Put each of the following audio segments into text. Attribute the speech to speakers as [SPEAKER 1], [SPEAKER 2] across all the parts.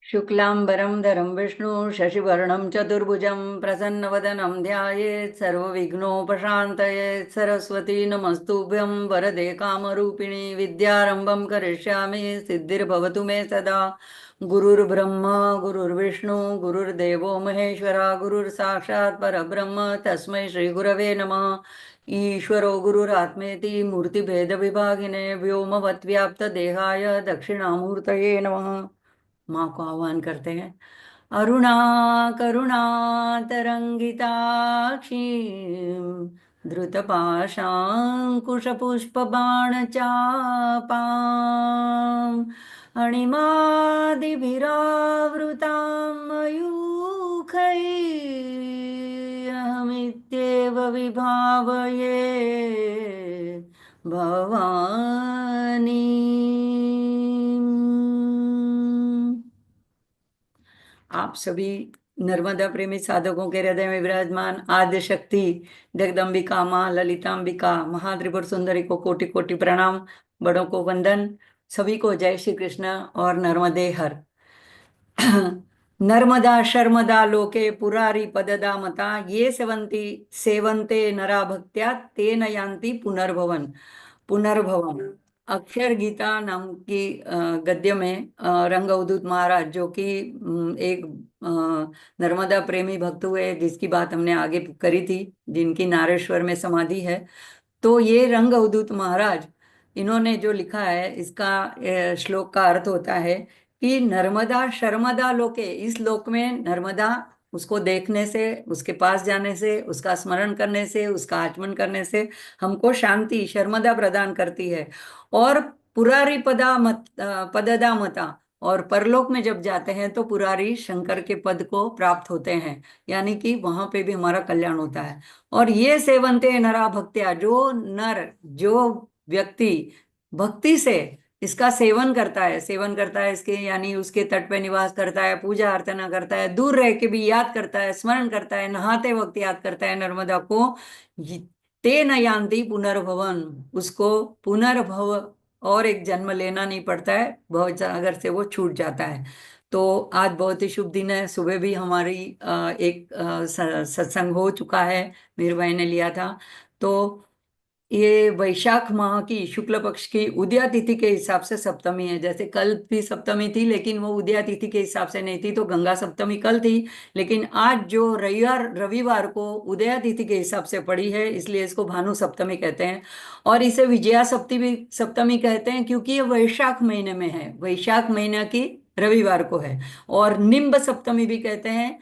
[SPEAKER 1] शुक्लांबरधरं विष्णु शशिवर्णं चतुर्भुजं प्रसन्नवदनं ध्यायेत् सर्वविघ्नोपशान्तयेत्। सरस्वती नमस्तुभ्यं वरदे कामरूपिणी विद्यारम्भं करिष्यामि सिद्धिर्भवतु मे सदा। गुरुर्ब्रह्मा गुरुर्विष्णु गुरुर्देवो महेश्वरा गुरुर्साक्षात् परब्रह्म तस्मै श्रीगुरवे नमः। ईश्वरो गुरुरात्मेति मूर्तिभेदविभागिने व्योमवद्व्याप्तदेहाय दक्षिणामूर्तये नमः। माँ को आह्वान करते हैं। अरुणा करुणा तरंगिताक्षी धृतपाशाङ्कुशपुष्पबाणचापाम् अणिमादिभिरावृतां मयूखैरहमित्येव विभावये भवानी। आप सभी नर्मदा प्रेमी साधकों के हृदय में विराजमान आद्य शक्ति जगदम्बिका माँ ललितांबिका महात्रिपुर सुंदरी को कोटि कोटि प्रणाम, बड़ों को वंदन, सभी को जय श्री कृष्ण और नर्मदे हर। नर्मदा शर्मदा लोके पुरारी पददा मता ये सेवंती सेवंते नरा भक्त्या तेन यान्ति पुनर्भवन। अक्षर गीता नाम की गद्य में रंग अवधूत महाराज, जो कि एक नर्मदा प्रेमी भक्त हुए, जिसकी बात हमने आगे करी थी, जिनकी नारेश्वर में समाधि है। तो ये रंग अवधूत महाराज, इन्होंने जो लिखा है, इसका श्लोक का अर्थ होता है कि नर्मदा शर्मदा लोके, इस लोक में नर्मदा, उसको देखने से, उसके पास जाने से, उसका स्मरण करने से, उसका आचमन करने से हमको शांति शर्मदा प्रदान करती है। और पुरारी पददा मता, और परलोक में जब जाते हैं तो पुरारी शंकर के पद को प्राप्त होते हैं, यानी कि वहां पे भी हमारा कल्याण होता है। और ये सेवंते नरा भक्त्या, जो नर, जो व्यक्ति भक्ति से इसका सेवन करता है इसके, यानी उसके तट पे निवास करता है, पूजा अर्चना करता है, दूर रह के भी याद करता है, स्मरण करता है, नहाते वक्त याद करता है नर्मदा को, ते न यान्ति पुनर्भवन, उसको पुनर्भव और एक जन्म लेना नहीं पड़ता है, भव सागर से वो छूट जाता है। तो आज बहुत ही शुभ दिन है। सुबह भी हमारी एक सत्संग हो चुका है, मेरे भाई ने लिया था। तो ये वैशाख माह की शुक्ल पक्ष की उदया तिथि के हिसाब से सप्तमी है। जैसे कल भी सप्तमी थी, लेकिन वो उदया तिथि के हिसाब से नहीं थी, तो गंगा सप्तमी कल थी। लेकिन आज जो रविवार को उदया तिथि के हिसाब से पड़ी है, इसलिए इसको भानु सप्तमी कहते हैं। और इसे विजया सप्तमी कहते हैं, क्योंकि ये वैशाख महीने में है, वैशाख महीना की रविवार को है। और निम्ब सप्तमी भी कहते हैं।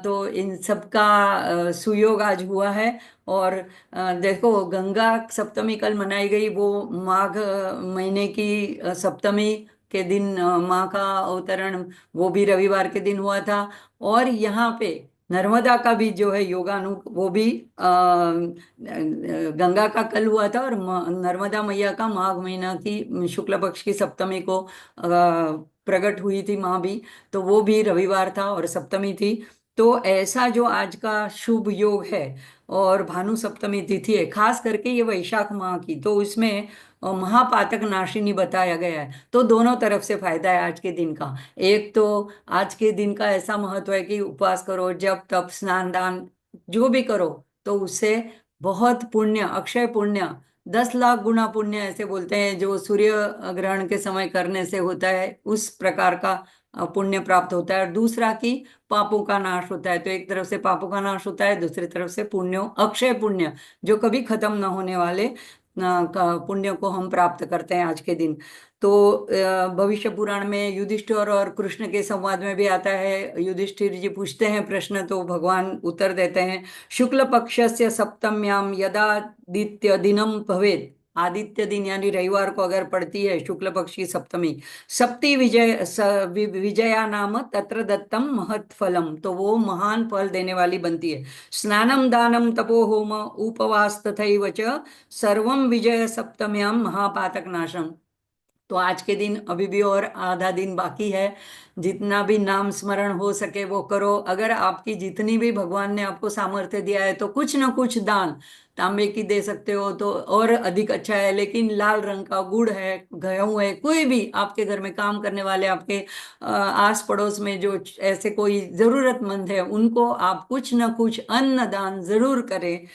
[SPEAKER 1] तो इन सबका सुयोग आज हुआ है। और देखो, गंगा सप्तमी कल मनाई गई, वो माघ महीने की सप्तमी के दिन माँ का अवतरण, वो भी रविवार के दिन हुआ था। और यहाँ पे नर्मदा का भी जो है योगानु वो भी गंगा का कल हुआ था, और नर्मदा मैया का माघ महीना की शुक्ल पक्ष की सप्तमी को प्रकट हुई थी माँ भी। तो वो भी रविवार था और सप्तमी थी। तो ऐसा जो आज का शुभ योग है, और भानु सप्तमी तिथि है, खास करके ये वैशाख माह की, तो इसमें महापातक नाशिनी बताया गया है। तो दोनों तरफ से फायदा है आज के दिन का। एक तो आज के दिन का ऐसा महत्व है कि उपवास करो, जप तप स्नान दान जो भी करो, तो उससे बहुत पुण्य, अक्षय पुण्य, 10 लाख गुना पुण्य ऐसे बोलते हैं, जो सूर्य ग्रहण के समय करने से होता है उस प्रकार का पुण्य प्राप्त होता है। और दूसरा कि पापों का नाश होता है। तो एक तरफ से पापों का नाश होता है, दूसरी तरफ से पुण्यों, अक्षय पुण्य, जो कभी खत्म न होने वाले का पुण्य को हम प्राप्त करते हैं आज के दिन। तो भविष्य पुराण में युधिष्ठिर और कृष्ण के संवाद में भी आता है, युधिष्ठिर जी पूछते हैं प्रश्न, तो भगवान उत्तर देते हैं, शुक्ल पक्षस्य सप्तम्याम यदादित्य दिनम भवेत। आदित्य दिन यानी रविवार को अगर पड़ती है शुक्ल पक्ष की सप्तमी, सप्ती विजया नाम तत्र दत्तम महत् फलम, तो वो महान फल देने वाली बनती है। स्नानम दानम तपो होम उपवास तथैव च सर्वम विजय सप्तम्याम महापातक नाशम। तो आज के दिन अभी भी और आधा दिन बाकी है। जितना भी नाम स्मरण हो सके वो करो। अगर आपकी जितनी भी भगवान ने आपको सामर्थ्य दिया है, तो कुछ ना कुछ दान, तांबे की दे सकते हो तो और अधिक अच्छा है, लेकिन लाल रंग का गुड़ है, गेहूं है, कोई भी आपके घर में काम करने वाले, आपके आस पड़ोस में जो ऐसे कोई जरूरतमंद है, उनको आप कुछ ना कुछ अन्न दान जरूर करें।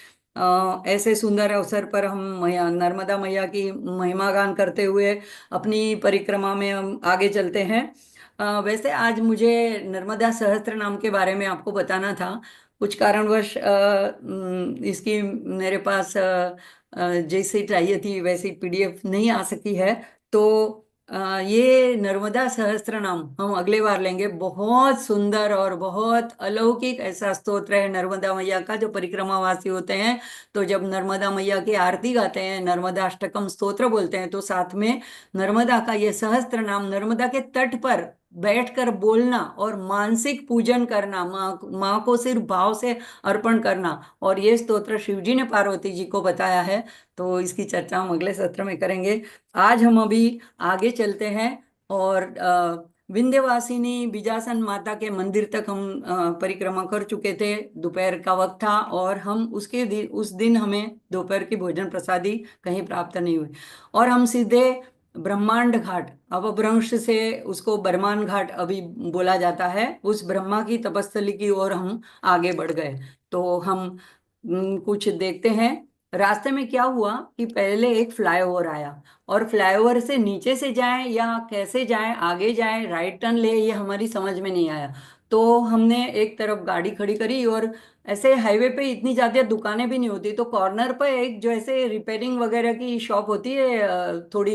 [SPEAKER 1] ऐसे सुंदर अवसर पर हम नर्मदा मैया की महिमा गान करते हुए अपनी परिक्रमा में हम आगे चलते हैं। वैसे आज मुझे नर्मदा सहस्त्र नाम के बारे में आपको बताना था। कुछ कारणवश इसकी मेरे पास जैसी चाहिए थी वैसी पीडीएफ नहीं आ सकी है। तो ये नर्मदा सहस्त्र नाम हम अगले बार लेंगे। बहुत सुंदर और बहुत अलौकिक ऐसा स्तोत्र है नर्मदा मैया का, जो परिक्रमावासी होते हैं तो जब नर्मदा मैया की आरती गाते हैं, नर्मदा अष्टकम स्तोत्र बोलते हैं, तो साथ में नर्मदा का ये सहस्त्र नाम नर्मदा के तट पर बैठकर बोलना और मानसिक पूजन करना, माँ को सिर्फ भाव से अर्पण करना। और ये स्तोत्र शिवजी ने पार्वती जी को बताया है। तो इसकी चर्चा हम अगले सत्र में करेंगे। आज हम अभी आगे चलते हैं, और विंध्यवासिनी बीजासन माता के मंदिर तक हम परिक्रमा कर चुके थे। दोपहर का वक्त था, और हम उस दिन हमें दोपहर की भोजन प्रसादी कहीं प्राप्त नहीं हुई, और हम सीधे ब्रह्मांड घाट, अपभ्रंश से उसको बरमान घाट अभी बोला जाता है, उस ब्रह्मा की तपस्थली की ओर हम आगे बढ़ गए। तो हम कुछ देखते हैं। रास्ते में क्या हुआ कि पहले एक फ्लाईओवर आया, और फ्लाईओवर से नीचे से जाएं या कैसे जाएं, आगे जाएं, राइट टर्न ले, ये हमारी समझ में नहीं आया। तो हमने एक तरफ गाड़ी खड़ी करी, और ऐसे हाईवे पे इतनी ज्यादा दुकानें भी नहीं होती, तो कॉर्नर पर एक जो ऐसे रिपेयरिंग वगैरह की शॉप होती है, थोड़ी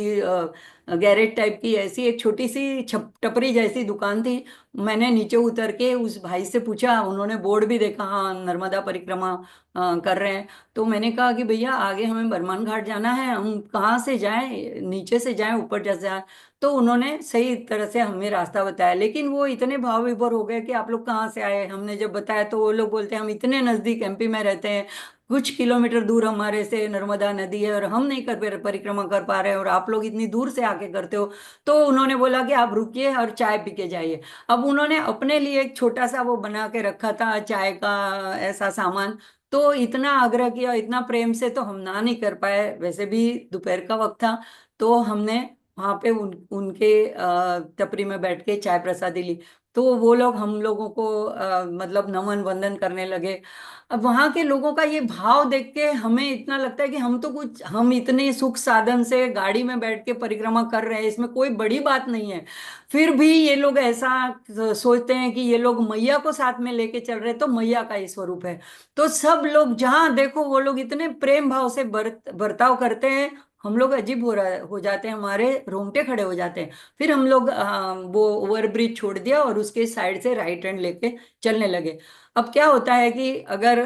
[SPEAKER 1] गैरेज टाइप की, ऐसी एक छोटी सी टपरी जैसी दुकान थी। मैंने नीचे उतर के उस भाई से पूछा, उन्होंने बोर्ड भी देखा, हाँ नर्मदा परिक्रमा कर रहे हैं। तो मैंने कहा कि भैया आगे हमें बरमान घाट जाना है, हम कहाँ से जाएं, नीचे से जाएं ऊपर जैसे जाएं। तो उन्होंने सही तरह से हमें रास्ता बताया, लेकिन वो इतने भाव विभोर हो गए कि आप लोग कहाँ से आए। हमने जब बताया तो वो लोग बोलते हैं हम इतने नजदीक एमपी में रहते हैं, कुछ किलोमीटर दूर हमारे से नर्मदा नदी है, और हम नहीं परिक्रमा कर पा रहे हैं, और आप लोग इतनी दूर से आके करते हो। तो उन्होंने बोला कि आप रुकिए और चाय पी के जाइए। अब उन्होंने अपने लिए एक छोटा सा वो बना के रखा था चाय का ऐसा सामान। तो इतना आग्रह किया, इतना प्रेम से, तो हम ना नहीं कर पाए। वैसे भी दोपहर का वक्त था, तो हमने वहां पे उनके टपरी में बैठ के चाय प्रसादी ली। तो वो लोग हम लोगों को मतलब नमन वंदन करने लगे। अब वहां के लोगों का ये भाव देख के हमें इतना लगता है कि हम तो कुछ, हम इतने सुख साधन से गाड़ी में बैठ के परिक्रमा कर रहे हैं, इसमें कोई बड़ी बात नहीं है। फिर भी ये लोग ऐसा सोचते हैं कि ये लोग मैया को साथ में लेके चल रहे हैं, तो मैया का ही स्वरूप है। तो सब लोग जहां देखो वो लोग इतने प्रेम भाव से बर्ताव करते हैं, हम लोग अजीब हो जाते हैं, हमारे रोंगटे खड़े हो जाते हैं। फिर हम लोग वो ओवर ब्रिज छोड़ दिया, और उसके साइड से राइट हैंड लेके चलने लगे। अब क्या होता है कि अगर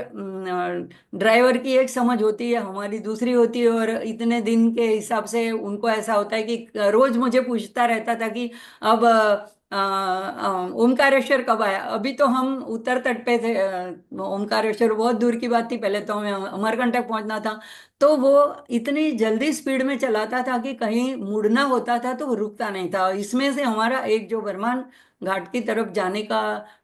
[SPEAKER 1] ड्राइवर की एक समझ होती है, हमारी दूसरी होती है, और इतने दिन के हिसाब से उनको ऐसा होता है कि रोज मुझे पूछता रहता था कि अब ओमकारेश्वर कब आया? अभी तो हम उत्तर तट पे थे। ओमकारेश्वर बहुत दूर की बात थी, पहले तो हमें अमरकंटक पहुंचना था। तो वो इतनी जल्दी स्पीड में चलाता था कि कहीं मुड़ना होता था तो वो रुकता नहीं था। इसमें से हमारा एक जो बरमान घाट की तरफ जाने का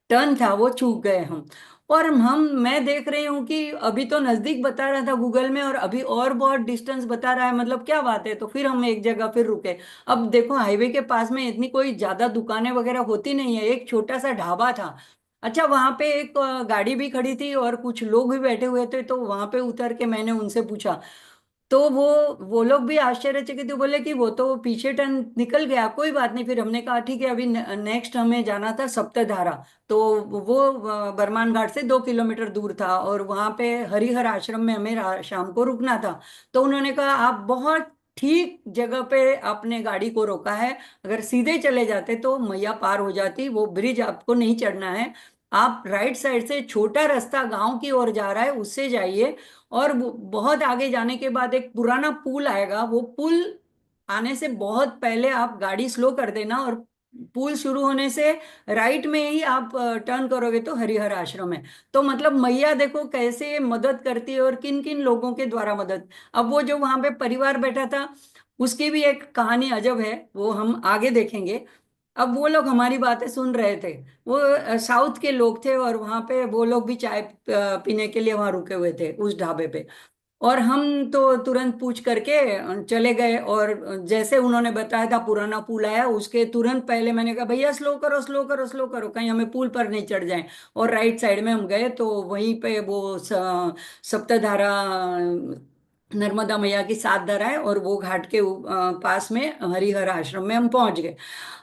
[SPEAKER 1] टर्न था वो चूक गए हम। और हम मैं देख रही हूँ कि अभी तो नजदीक बता रहा था गूगल में, और अभी और बहुत डिस्टेंस बता रहा है। मतलब क्या बात है? तो फिर हम एक जगह फिर रुके। अब देखो, हाईवे के पास में इतनी कोई ज्यादा दुकानें वगैरह होती नहीं है, एक छोटा सा ढाबा था। अच्छा, वहां पे एक गाड़ी भी खड़ी थी और कुछ लोग भी बैठे हुए थे, तो वहां पे उतर के मैंने उनसे पूछा। तो वो लोग भी आश्चर्यचकित, बोले कि वो तो पीछे टर्न निकल गया, कोई बात नहीं। फिर हमने कहा ठीक है, अभी नेक्स्ट हमें जाना था सप्तधारा। तो वो बरमान घाट से 2 किलोमीटर दूर था, और वहां पे हरिहर आश्रम में हमें शाम को रुकना था। तो उन्होंने कहा आप बहुत ठीक जगह पे आपने गाड़ी को रोका है। अगर सीधे चले जाते तो मैया पार हो जाती, वो ब्रिज आपको नहीं चढ़ना है। आप राइट साइड से छोटा रास्ता गांव की ओर जा रहा है, उससे जाइए। और बहुत आगे जाने के बाद एक पुराना पुल आएगा, वो पुल आने से बहुत पहले आप गाड़ी स्लो कर देना, और पुल शुरू होने से राइट में ही आप टर्न करोगे तो हरिहर आश्रम है। तो मतलब मैया देखो कैसे मदद करती है, और किन किन लोगों के द्वारा मदद। अब वो जो वहां पे परिवार बैठा था, उसकी भी एक कहानी अजब है, वो हम आगे देखेंगे। अब वो लोग हमारी बातें सुन रहे थे। वो साउथ के लोग थे, और वहां पे वो लोग भी चाय पीने के लिए वहां रुके हुए थे उस ढाबे पे। और हम तो तुरंत पूछ करके चले गए। और जैसे उन्होंने बताया था पुराना पुल आया, उसके तुरंत पहले मैंने कहा भैया स्लो करो, स्लो करो, स्लो करो, कहीं हमें पुल पर नहीं चढ़ जाए। और राइट साइड में हम गए तो वहीं पे वो सप्तधारा, नर्मदा मैया की 7 धारा है, और वो घाट के पास में हरिहर आश्रम में हम पहुंच गए।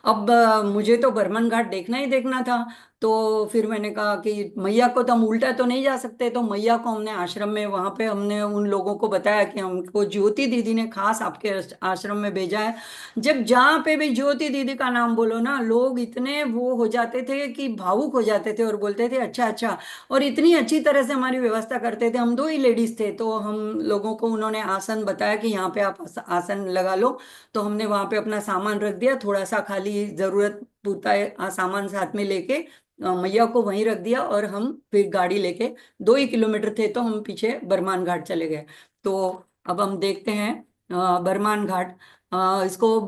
[SPEAKER 1] अब मुझे तो बर्मन घाट देखना ही देखना था। तो फिर मैंने कहा कि मैया को तो हम उल्टा तो नहीं जा सकते, तो मैया को हमने आश्रम में, वहां पे हमने उन लोगों को बताया कि हमको ज्योति दीदी ने खास आपके आश्रम में भेजा है। जब जहाँ पे भी ज्योति दीदी का नाम बोलो ना, लोग इतने वो हो जाते थे कि भावुक हो जाते थे, और बोलते थे अच्छा अच्छा। और इतनी अच्छी तरह से हमारी व्यवस्था करते थे। हम दो ही लेडीज थे, तो हम लोगों को उन्होंने आसन बताया कि यहाँ पे आप आसन लगा लो। तो हमने वहां पे अपना सामान रख दिया, थोड़ा सा खाली जरूरत पूरता सामान साथ में लेके मैया को वहीं रख दिया, और हम फिर गाड़ी लेके 2 ही किलोमीटर थे तो हम पीछे बरमान घाट चले गए। तो अब हम देखते हैं बरमान घाट। इसको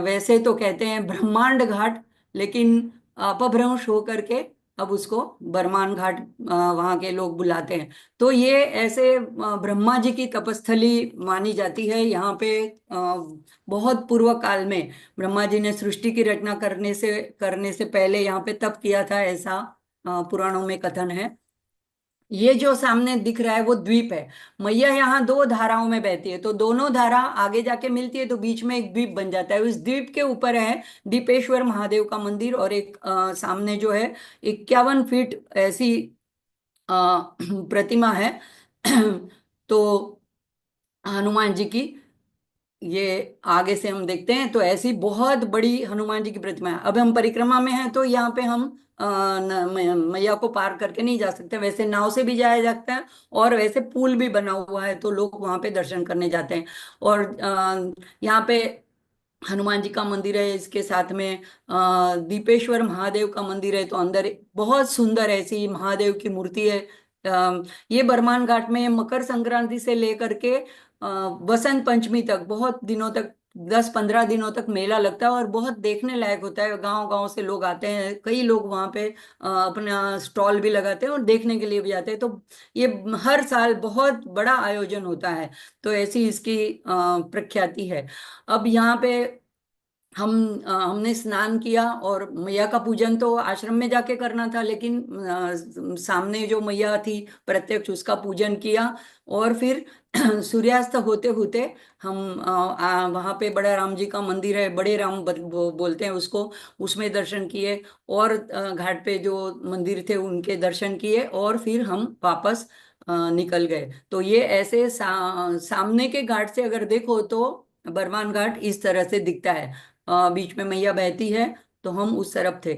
[SPEAKER 1] वैसे तो कहते हैं ब्रह्मांड घाट, लेकिन अपभ्रंश हो करके अब उसको बरमान घाट वहाँ के लोग बुलाते हैं। तो ये ऐसे ब्रह्मा जी की तपस्थली मानी जाती है यहाँ पे। बहुत पूर्व काल में ब्रह्मा जी ने सृष्टि की रचना करने से पहले यहाँ पे तप किया था, ऐसा पुराणों में कथन है। ये जो सामने दिख रहा है वो द्वीप है। मैया यहाँ 2 धाराओं में बहती है, तो दोनों धारा आगे जाके मिलती है, तो बीच में एक द्वीप बन जाता है। उस द्वीप के ऊपर है दीपेश्वर महादेव का मंदिर, और एक सामने जो है 51 फीट ऐसी प्रतिमा है। तो हनुमान जी की, ये आगे से हम देखते हैं तो ऐसी बहुत बड़ी हनुमान जी की प्रतिमा है। अब हम परिक्रमा में हैं, तो यहाँ पे हम मैया को पार करके नहीं जा सकते। वैसे नाव से भी जाया जाता है, और वैसे पुल भी बना हुआ है, तो लोग वहां पे दर्शन करने जाते हैं। और यहाँ पे हनुमान जी का मंदिर है, इसके साथ में दीपेश्वर महादेव का मंदिर है। तो अंदर बहुत सुंदर ऐसी महादेव की मूर्ति है। ये बरमान घाट में मकर संक्रांति से लेकर के बसंत पंचमी तक बहुत दिनों तक, 10-15 दिनों तक मेला लगता है, और बहुत देखने लायक होता है। गांव गांव से लोग आते हैं, कई लोग वहां पे अपना स्टॉल भी लगाते हैं और देखने के लिए भी जाते हैं। तो ये हर साल बहुत बड़ा आयोजन होता है। तो ऐसी इसकी प्रख्याति है। अब यहाँ पे हमने स्नान किया, और मैया का पूजन तो आश्रम में जाके करना था, लेकिन सामने जो मैया थी प्रत्यक्ष, उसका पूजन किया। और फिर सूर्यास्त होते होते हम वहाँ पे बड़ा राम जी का मंदिर है, बड़े राम बोलते हैं उसको, उसमें दर्शन किए। और घाट पे जो मंदिर थे उनके दर्शन किए, और फिर हम वापस निकल गए। तो ये ऐसे सामने के घाट से अगर देखो तो बरमान घाट इस तरह से दिखता है। बीच में मैया बहती है, तो हम उस तरफ थे।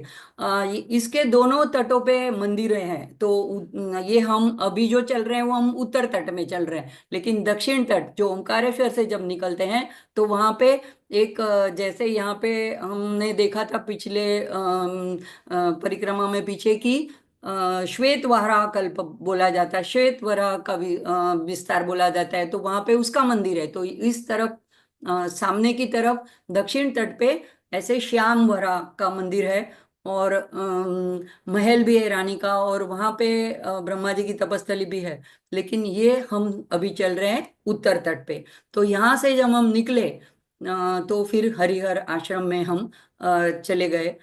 [SPEAKER 1] इसके दोनों तटों पे मंदिरें हैं, तो ये हम अभी जो चल रहे हैं वो हम उत्तर तट में चल रहे हैं, लेकिन दक्षिण तट जो ओमकारेश्वर से जब निकलते हैं तो वहां पे एक जैसे यहाँ पे हमने देखा था पिछले परिक्रमा में पीछे की श्वेत वारा कल्प बोला जाता है, श्वेत वारा का भी विस्तार बोला जाता है, तो वहां पे उसका मंदिर है। तो इस तरफ सामने की तरफ दक्षिण तट पे ऐसे श्याम वरा का मंदिर है, और महल भी है रानी का, और वहां पे ब्रह्मा जी की तपस्थली भी है। लेकिन ये हम अभी चल रहे हैं उत्तर तट पे। तो यहाँ से जब हम निकले तो फिर हरिहर आश्रम में हम चले गए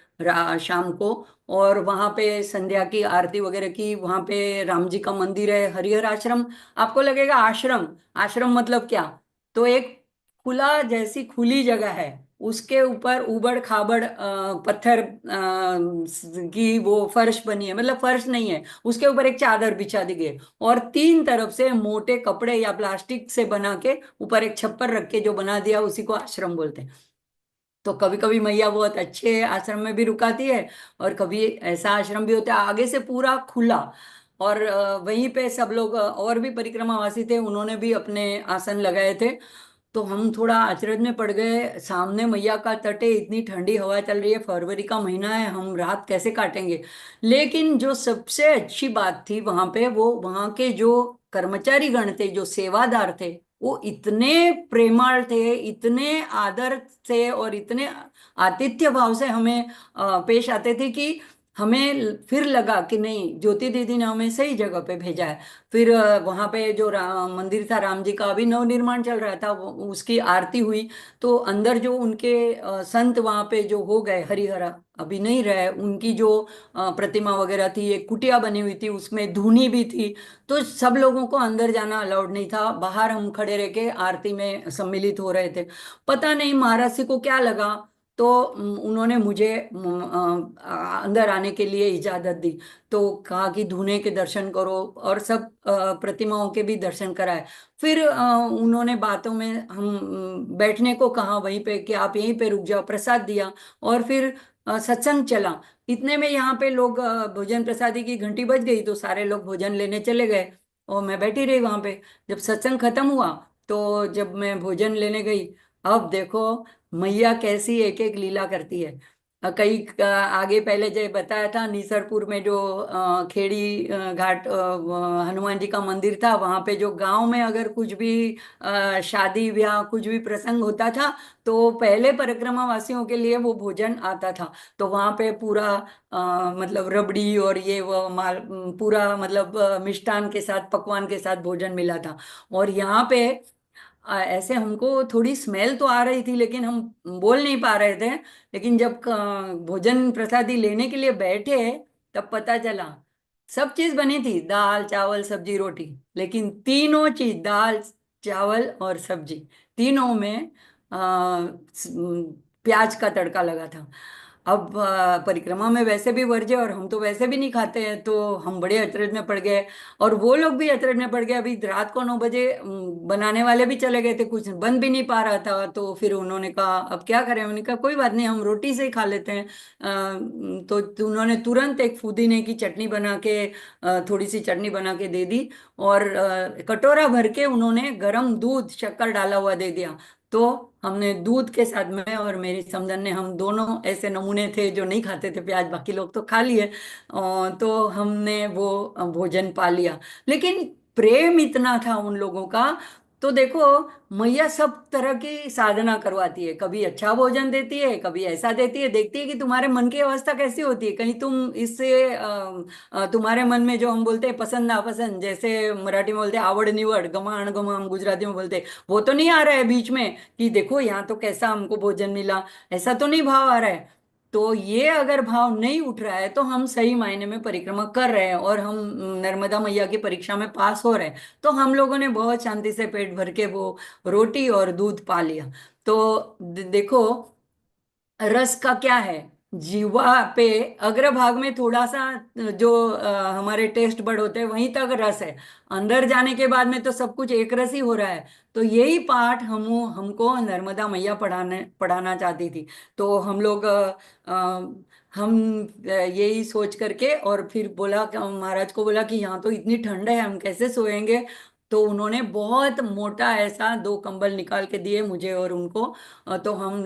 [SPEAKER 1] शाम को, और वहां पे संध्या की आरती वगैरह की। वहां पे राम जी का मंदिर है, हरिहर आश्रम। आपको लगेगा आश्रम, आश्रम मतलब क्या, तो एक खुला जैसी खुली जगह है, उसके ऊपर उबड़ खाबड़ पत्थर की वो फर्श बनी है, मतलब फर्श नहीं है, उसके ऊपर एक चादर बिछा दी गई है, और तीन तरफ से मोटे कपड़े या प्लास्टिक से बना के ऊपर एक छप्पर रख के जो बना दिया, उसी को आश्रम बोलते हैं। तो कभी कभी मैया बहुत अच्छे आश्रम में भी रुकाती है, और कभी ऐसा आश्रम भी होता है आगे से पूरा खुला। और वहीं पे सब लोग और भी परिक्रमावासी थे, उन्होंने भी अपने आसन लगाए थे। तो हम थोड़ा अचरज में पड़ गए, सामने मैया का तट है, इतनी ठंडी हवा चल रही है, फरवरी का महीना है, हम रात कैसे काटेंगे। लेकिन जो सबसे अच्छी बात थी वहां पे, वो वहां के जो कर्मचारी गण थे, जो सेवादार थे, वो इतने प्रेमळ थे, इतने आदर से और इतने आतिथ्य भाव से हमें पेश आते थे कि हमें फिर लगा कि नहीं, ज्योति दीदी ने हमें सही जगह पे भेजा है। फिर वहां पे जो मंदिर था राम जी का, अभी नवनिर्माण चल रहा था, उसकी आरती हुई। तो अंदर जो उनके संत वहां पे जो हो गए, हरिहरा अभी नहीं रहे, उनकी जो प्रतिमा वगैरह थी, एक कुटिया बनी हुई थी, उसमें धूनी भी थी। तो सब लोगों को अंदर जाना अलाउड नहीं था, बाहर हम खड़े रह के आरती में सम्मिलित हो रहे थे। पता नहीं महाराज जी को क्या लगा, तो उन्होंने मुझे अंदर आने के लिए इजाजत दी। तो कहा कि धूने के दर्शन करो, और सब प्रतिमाओं के भी दर्शन कराए। फिर उन्होंने बातों में हम बैठने को कहा वहीं पे, कि आप यहीं पे रुक जाओ, प्रसाद दिया। और फिर सत्संग चला। इतने में यहाँ पे लोग भोजन प्रसादी की घंटी बज गई, तो सारे लोग भोजन लेने चले गए, और मैं बैठी रही वहां पे। जब सत्संग खत्म हुआ, तो जब मैं भोजन लेने गई, अब देखो मैया कैसी एक एक लीला करती है। कई आगे पहले जो बताया था, नीसरपुर में जो खेड़ी घाट हनुमान जी का मंदिर था, वहां पे जो गांव में अगर कुछ भी शादी ब्याह कुछ भी प्रसंग होता था, तो पहले परिक्रमा वासियों के लिए वो भोजन आता था। तो वहां पे पूरा मतलब रबड़ी और ये वो माल पूरा मतलब मिष्ठान के साथ, पकवान के साथ भोजन मिला था। और यहाँ पे ऐसे हमको थोड़ी स्मेल तो आ रही थी, लेकिन हम बोल नहीं पा रहे थे। लेकिन जब भोजन प्रसादी लेने के लिए बैठे, तब पता चला सब चीज बनी थी, दाल चावल सब्जी रोटी, लेकिन तीनों चीज, दाल चावल और सब्जी, तीनों में प्याज का तड़का लगा था। अब परिक्रमा में वैसे भी वर्ज्य, और हम तो वैसे भी नहीं खाते हैं, तो हम बड़े अचरज में पड़ गए। और वो लोग भी अचरज में पड़ गए। अभी रात को 9 बजे बनाने वाले भी चले गए थे, कुछ बन भी नहीं पा रहा था। तो फिर उन्होंने कहा अब क्या करें, उन्होंने कहा कोई बात नहीं, हम रोटी से ही खा लेते हैं। तो उन्होंने तुरंत एक पुदीने की चटनी बना के, थोड़ी सी चटनी बना के दे दी, और कटोरा भर के उन्होंने गरम दूध शक्कर डाला हुआ दे दिया। तो हमने दूध के साथ, मैं और मेरी समधन ने, हम दोनों ऐसे नमूने थे जो नहीं खाते थे प्याज, बाकी लोग तो खा लिए। तो हमने वो भोजन पा लिया। लेकिन प्रेम इतना था उन लोगों का। तो देखो, मैया सब तरह की साधना करवाती है, कभी अच्छा भोजन देती है, कभी ऐसा देती है, देखती है कि तुम्हारे मन की अवस्था कैसी होती है, कहीं तुम इससे तुम्हारे मन में जो हम बोलते हैं पसंद नापसंद, जैसे मराठी में बोलते हैं आवड निवड, गमा अणगमा हम गुजराती में बोलते हैं, वो तो नहीं आ रहा है बीच में कि देखो यहाँ तो कैसा हमको भोजन मिला, ऐसा तो नहीं भाव आ रहा है। तो ये अगर भाव नहीं उठ रहा है, तो हम सही मायने में परिक्रमा कर रहे हैं, और हम नर्मदा मैया की परीक्षा में पास हो रहे हैं। तो हम लोगों ने बहुत शांति से पेट भर के वो रोटी और दूध पा लिया। तो देखो, रस का क्या है, जीवा पे अग्रभाग में थोड़ा सा जो हमारे टेस्ट बड होते हैं वहीं तक रस है। अंदर जाने के बाद में तो सब कुछ एक रस ही हो रहा है। तो यही पाठ हमको नर्मदा मैया पढ़ाने पढ़ाना चाहती थी। तो हम लोग हम यही सोच करके और फिर बोला महाराज को बोला कि यहाँ तो इतनी ठंड है, हम कैसे सोएंगे। तो उन्होंने बहुत मोटा ऐसा दो कंबल निकाल के दिए मुझे और उनको। तो हम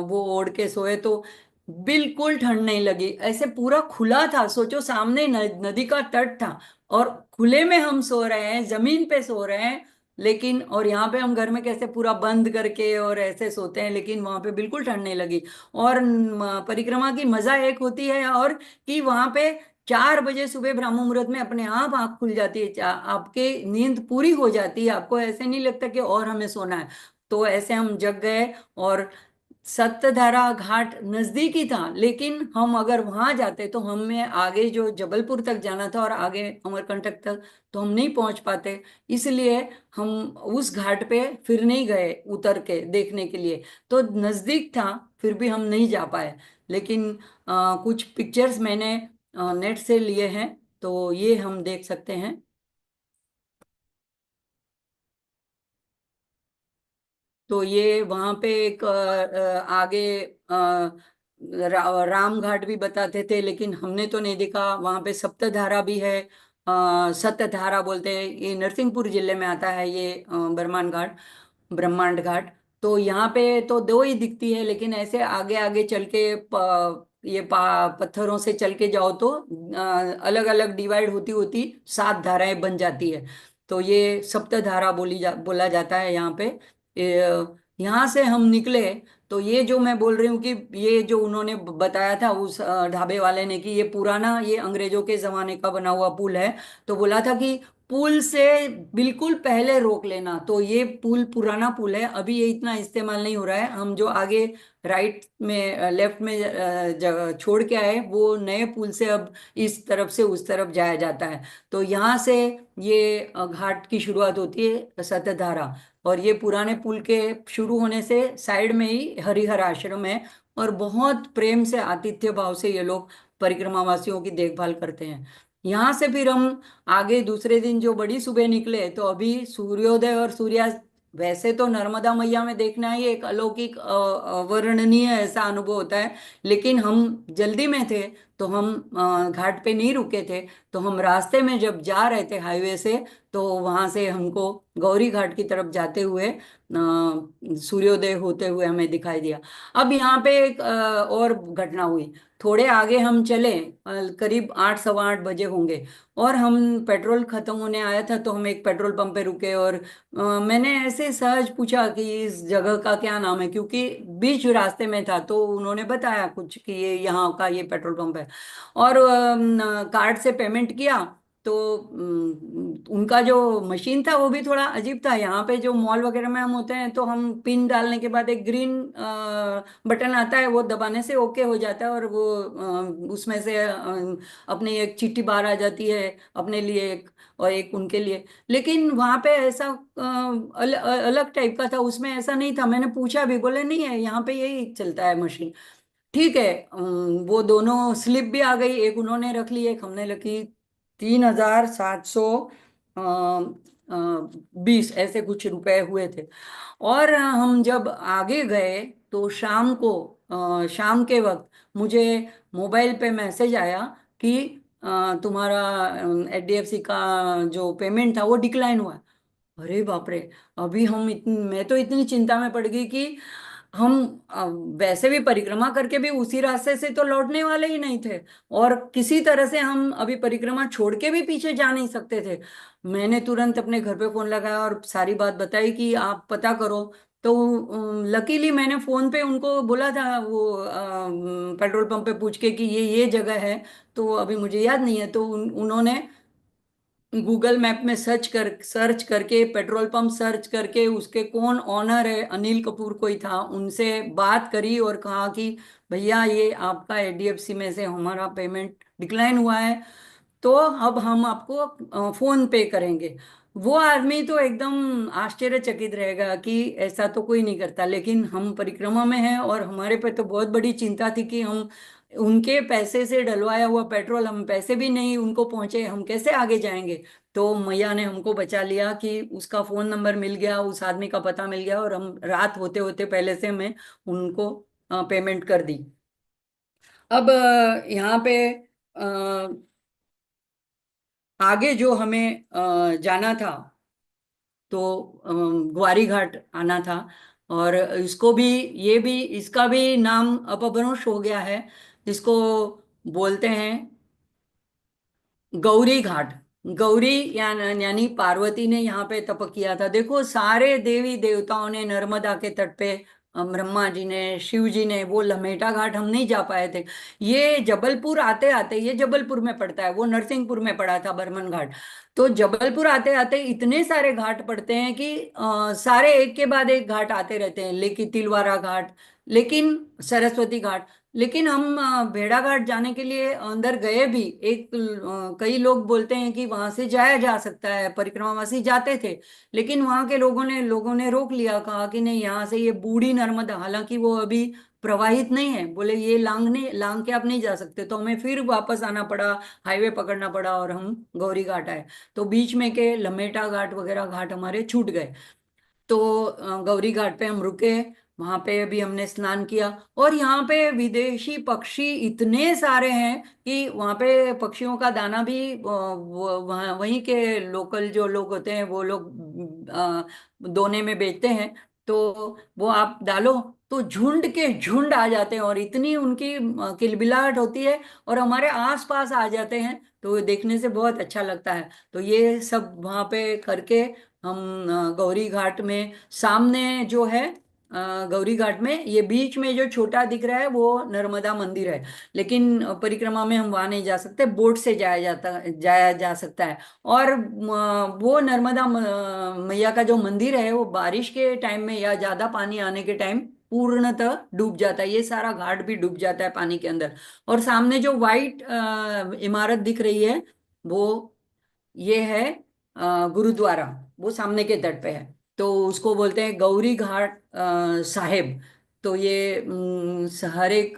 [SPEAKER 1] वो ओढ़ के सोए तो बिल्कुल ठंड नहीं लगी। ऐसे पूरा खुला था, सोचो सामने नदी का तट था और खुले में हम सो रहे हैं, जमीन पे सो रहे हैं। लेकिन और यहाँ पे हम घर में कैसे पूरा बंद करके और ऐसे सोते हैं, लेकिन वहां पे बिल्कुल ठंड नहीं लगी। और परिक्रमा की मजा एक होती है और कि वहां पे 4 बजे सुबह ब्रह्म मुहूर्त में अपने आप आंख खुल जाती है, आपके नींद पूरी हो जाती है, आपको ऐसे नहीं लगता कि और हमें सोना है। तो ऐसे हम जग गए। और सत्तधारा घाट नजदीक ही था, लेकिन हम अगर वहां जाते तो हमें आगे जो जबलपुर तक जाना था और आगे अमरकंटक तक, तो हम नहीं पहुंच पाते। इसलिए हम उस घाट पे फिर नहीं गए उतर के देखने के लिए। तो नजदीक था, फिर भी हम नहीं जा पाए। लेकिन कुछ पिक्चर्स मैंने नेट से लिए हैं, तो ये हम देख सकते हैं। तो ये वहां पे एक आगे राम घाट भी बताते थे, लेकिन हमने तो नहीं देखा। वहां पे सप्तधारा भी है, सतधारा बोलते हैं, ये नरसिंहपुर जिले में आता है ये बरमान घाट, ब्रह्मांड घाट। तो यहाँ पे तो दो ही दिखती है, लेकिन ऐसे आगे आगे चल के ये पत्थरों से चल के जाओ तो अलग अलग डिवाइड होती होती 7 धाराएं बन जाती है। तो ये सप्तधारा बोला जाता है यहाँ पे। यहाँ से हम निकले। तो ये जो मैं बोल रही हूँ कि ये जो उन्होंने बताया था उस ढाबे वाले ने कि ये पुराना, ये अंग्रेजों के जमाने का बना हुआ पुल है। तो बोला था कि पुल से बिल्कुल पहले रोक लेना। तो ये पुल पुराना पुल है, अभी ये इतना इस्तेमाल नहीं हो रहा है। हम जो आगे राइट में लेफ्ट में जगह छोड़ के आए, वो नए पुल से अब इस तरफ से उस तरफ जाया जाता है। तो यहाँ से ये घाट की शुरुआत होती है, सतधारा। और ये पुराने पुल के शुरू होने से साइड में ही हरिहर आश्रम है। और बहुत प्रेम से आतिथ्य भाव से ये लोग परिक्रमावासियों की देखभाल करते हैं। यहाँ से फिर हम आगे दूसरे दिन जो बड़ी सुबह निकले, तो अभी सूर्योदय और सूर्यास्त वैसे तो नर्मदा मैया में देखना ही एक अलौकिक अवर्णनीय ऐसा अनुभव होता है। लेकिन हम जल्दी में थे, तो हम घाट पे नहीं रुके थे। तो हम रास्ते में जब जा रहे थे हाईवे से, तो वहां से हमको गौरी घाट की तरफ जाते हुए सूर्योदय होते हुए हमें दिखाई दिया। अब यहाँ पे एक और घटना हुई। थोड़े आगे हम चले, करीब 8 सवा 8 बजे होंगे, और हम पेट्रोल खत्म होने आया था, तो हम एक पेट्रोल पंप पे रुके। और मैंने ऐसे सहज पूछा कि इस जगह का क्या नाम है, क्योंकि बीच रास्ते में था। तो उन्होंने बताया कुछ कि ये यहाँ का ये पेट्रोल पंप है। और कार्ड से पेमेंट किया। तो उनका जो मशीन था वो भी थोड़ा अजीब था। यहाँ पे जो मॉल वगैरह में हम होते हैं, तो हम पिन डालने के बाद एक ग्रीन बटन आता है, वो दबाने से ओके हो जाता है, और वो उसमें से अपनी एक चिट्ठी बाहर आ जाती है अपने लिए एक, और एक उनके लिए। लेकिन वहाँ पे ऐसा अलग टाइप का था, उसमें ऐसा नहीं था। मैंने पूछा भी, बोले नहीं है, यहाँ पे यही चलता है मशीन। ठीक है। वो दोनों स्लिप भी आ गई, एक उन्होंने रख ली, एक हमने रखी। 3720 ऐसे कुछ रुपए हुए थे। और हम जब आगे गए, तो शाम को शाम के वक्त मुझे मोबाइल पे मैसेज आया कि तुम्हारा HDFC का जो पेमेंट था वो डिक्लाइन हुआ। अरे बाप रे! अभी मैं तो इतनी चिंता में पड़ गई कि हम वैसे भी परिक्रमा करके भी उसी रास्ते से तो लौटने वाले ही नहीं थे, और किसी तरह से हम अभी परिक्रमा छोड़ के भी पीछे जा नहीं सकते थे। मैंने तुरंत अपने घर पे फोन लगाया और सारी बात बताई कि आप पता करो। तो लकीली मैंने फोन पे उनको बोला था, वो पेट्रोल पंप पे पूछ के कि ये जगह है। तो अभी मुझे याद नहीं है। तो उन्होंने गूगल मैप में सर्च करके, पेट्रोल पंप सर्च करके, उसके कौन ऑनर है, अनिल कपूर कोई था, उनसे बात करी और कहा कि भैया ये आपका HDFC में से हमारा पेमेंट डिक्लाइन हुआ है, तो अब हम आपको फोन पे करेंगे। वो आदमी तो एकदम आश्चर्यचकित रहेगा कि ऐसा तो कोई नहीं करता। लेकिन हम परिक्रमा में हैं और हमारे पे तो बहुत बड़ी चिंता थी कि हम उनके पैसे से डलवाया हुआ पेट्रोल, हम पैसे भी नहीं उनको पहुंचे, हम कैसे आगे जाएंगे। तो मैया ने हमको बचा लिया कि उसका फोन नंबर मिल गया, उस आदमी का पता मिल गया, और हम रात होते होते पहले से मैं उनको पेमेंट कर दी। अब यहाँ पे आगे जो हमें जाना था, तो ग्वारी घाट आना था। और इसको भी, ये भी, इसका भी नाम अपभ्रंश हो गया है। इसको बोलते हैं गौरी घाट। गौरी यानी पार्वती ने यहाँ पे तप किया था। देखो, सारे देवी देवताओं ने नर्मदा के तट पे, ब्रह्मा जी ने, शिव जी ने, वो लमेटा घाट हम नहीं जा पाए थे। ये जबलपुर आते आते, ये जबलपुर में पड़ता है, वो नरसिंहपुर में पड़ा था बर्मन घाट। तो जबलपुर आते आते इतने सारे घाट पड़ते हैं कि सारे एक के बाद एक घाट आते रहते हैं, लेकिन तिलवारा घाट, लेकिन सरस्वती घाट। लेकिन हम भेड़ा घाट जाने के लिए अंदर गए भी, एक कई लोग बोलते हैं कि वहां से जाया जा सकता है, परिक्रमावासी जाते थे। लेकिन वहां के लोगों ने रोक लिया, कहा कि नहीं, यहाँ से ये बूढ़ी नर्मदा, हालांकि वो अभी प्रवाहित नहीं है, बोले ये लांग के आप नहीं जा सकते। तो हमें फिर वापस आना पड़ा, हाईवे पकड़ना पड़ा, और हम गौरी घाट आए। तो बीच में के लमेटा घाट वगैरह घाट हमारे छूट गए। तो गौरी घाट पे हम रुके, वहां पे भी हमने स्नान किया। और यहाँ पे विदेशी पक्षी इतने सारे हैं कि वहाँ पे पक्षियों का दाना भी वहीं के लोकल जो लोग होते हैं वो लोग दोने में बेचते हैं। तो वो आप डालो तो झुंड के झुंड आ जाते हैं, और इतनी उनकी किलबिलाहट होती है, और हमारे आस पास आ जाते हैं। तो देखने से बहुत अच्छा लगता है। तो ये सब वहाँ पे करके हम गौरी घाट में, सामने जो है गौरी घाट में, ये बीच में जो छोटा दिख रहा है वो नर्मदा मंदिर है। लेकिन परिक्रमा में हम वहां नहीं जा सकते, बोट से जाया जा सकता है। और वो नर्मदा मैया का जो मंदिर है, वो बारिश के टाइम में या ज्यादा पानी आने के टाइम पूर्णतः डूब जाता है, ये सारा घाट भी डूब जाता है पानी के अंदर। और सामने जो वाइट इमारत दिख रही है, वो ये है गुरुद्वारा, वो सामने के तट पे है। तो उसको बोलते हैं गौरी घाट साहिब। तो ये हर एक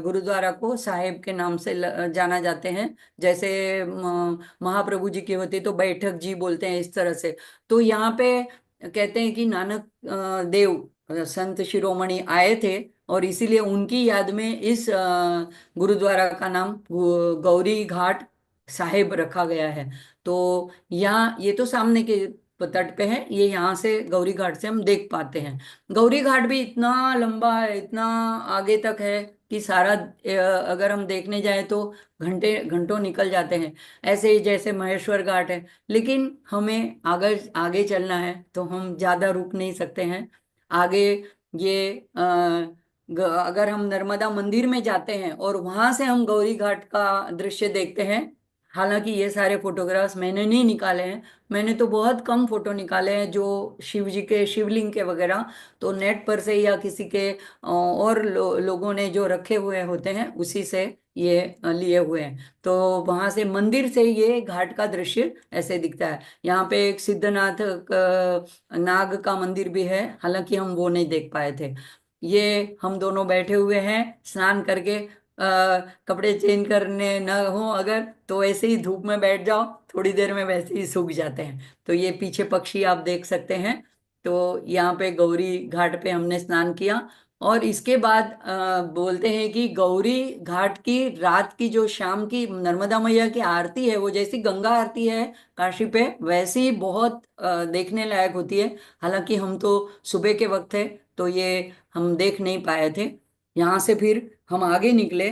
[SPEAKER 1] गुरुद्वारा को साहिब के नाम से जाना जाते हैं। जैसे महाप्रभु जी की होती तो बैठक जी बोलते हैं, इस तरह से। तो यहाँ पे कहते हैं कि नानक देव, संत शिरोमणि आए थे, और इसीलिए उनकी याद में इस गुरुद्वारा का नाम गौरी घाट साहिब रखा गया है। तो यहाँ, ये तो सामने के तट पे है, ये यहाँ से गौरी घाट से हम देख पाते हैं। गौरी घाट भी इतना लंबा है, इतना आगे तक है कि सारा अगर हम देखने जाए तो घंटे घंटों निकल जाते हैं। ऐसे ही जैसे महेश्वर घाट है। लेकिन हमें आगे आगे चलना है, तो हम ज्यादा रुक नहीं सकते हैं आगे। ये अगर हम नर्मदा मंदिर में जाते हैं और वहां से हम गौरी घाट का दृश्य देखते हैं, हालांकि ये सारे फोटोग्राफ्स मैंने नहीं निकाले हैं, मैंने तो बहुत कम फोटो निकाले हैं जो शिव जी के, शिवलिंग के वगैरह। तो नेट पर से या किसी के और लोगों ने जो रखे हुए होते हैं उसी से ये लिए हुए हैं। तो वहां से, मंदिर से ये घाट का दृश्य ऐसे दिखता है। यहाँ पे एक सिद्धनाथ नाग का मंदिर भी है, हालांकि हम वो नहीं देख पाए थे। ये हम दोनों बैठे हुए हैं स्नान करके, कपड़े चेंज करने न हो अगर, तो ऐसे ही धूप में बैठ जाओ, थोड़ी देर में वैसे ही सूख जाते हैं। तो ये पीछे पक्षी आप देख सकते हैं। तो यहाँ पे गौरी घाट पे हमने स्नान किया। और इसके बाद बोलते हैं कि गौरी घाट की रात की, जो शाम की नर्मदा मैया की आरती है, वो जैसी गंगा आरती है काशी पे, वैसी ही बहुत देखने लायक होती है। हालांकि हम तो सुबह के वक्त थे, तो ये हम देख नहीं पाए थे। यहाँ से फिर हम आगे निकले।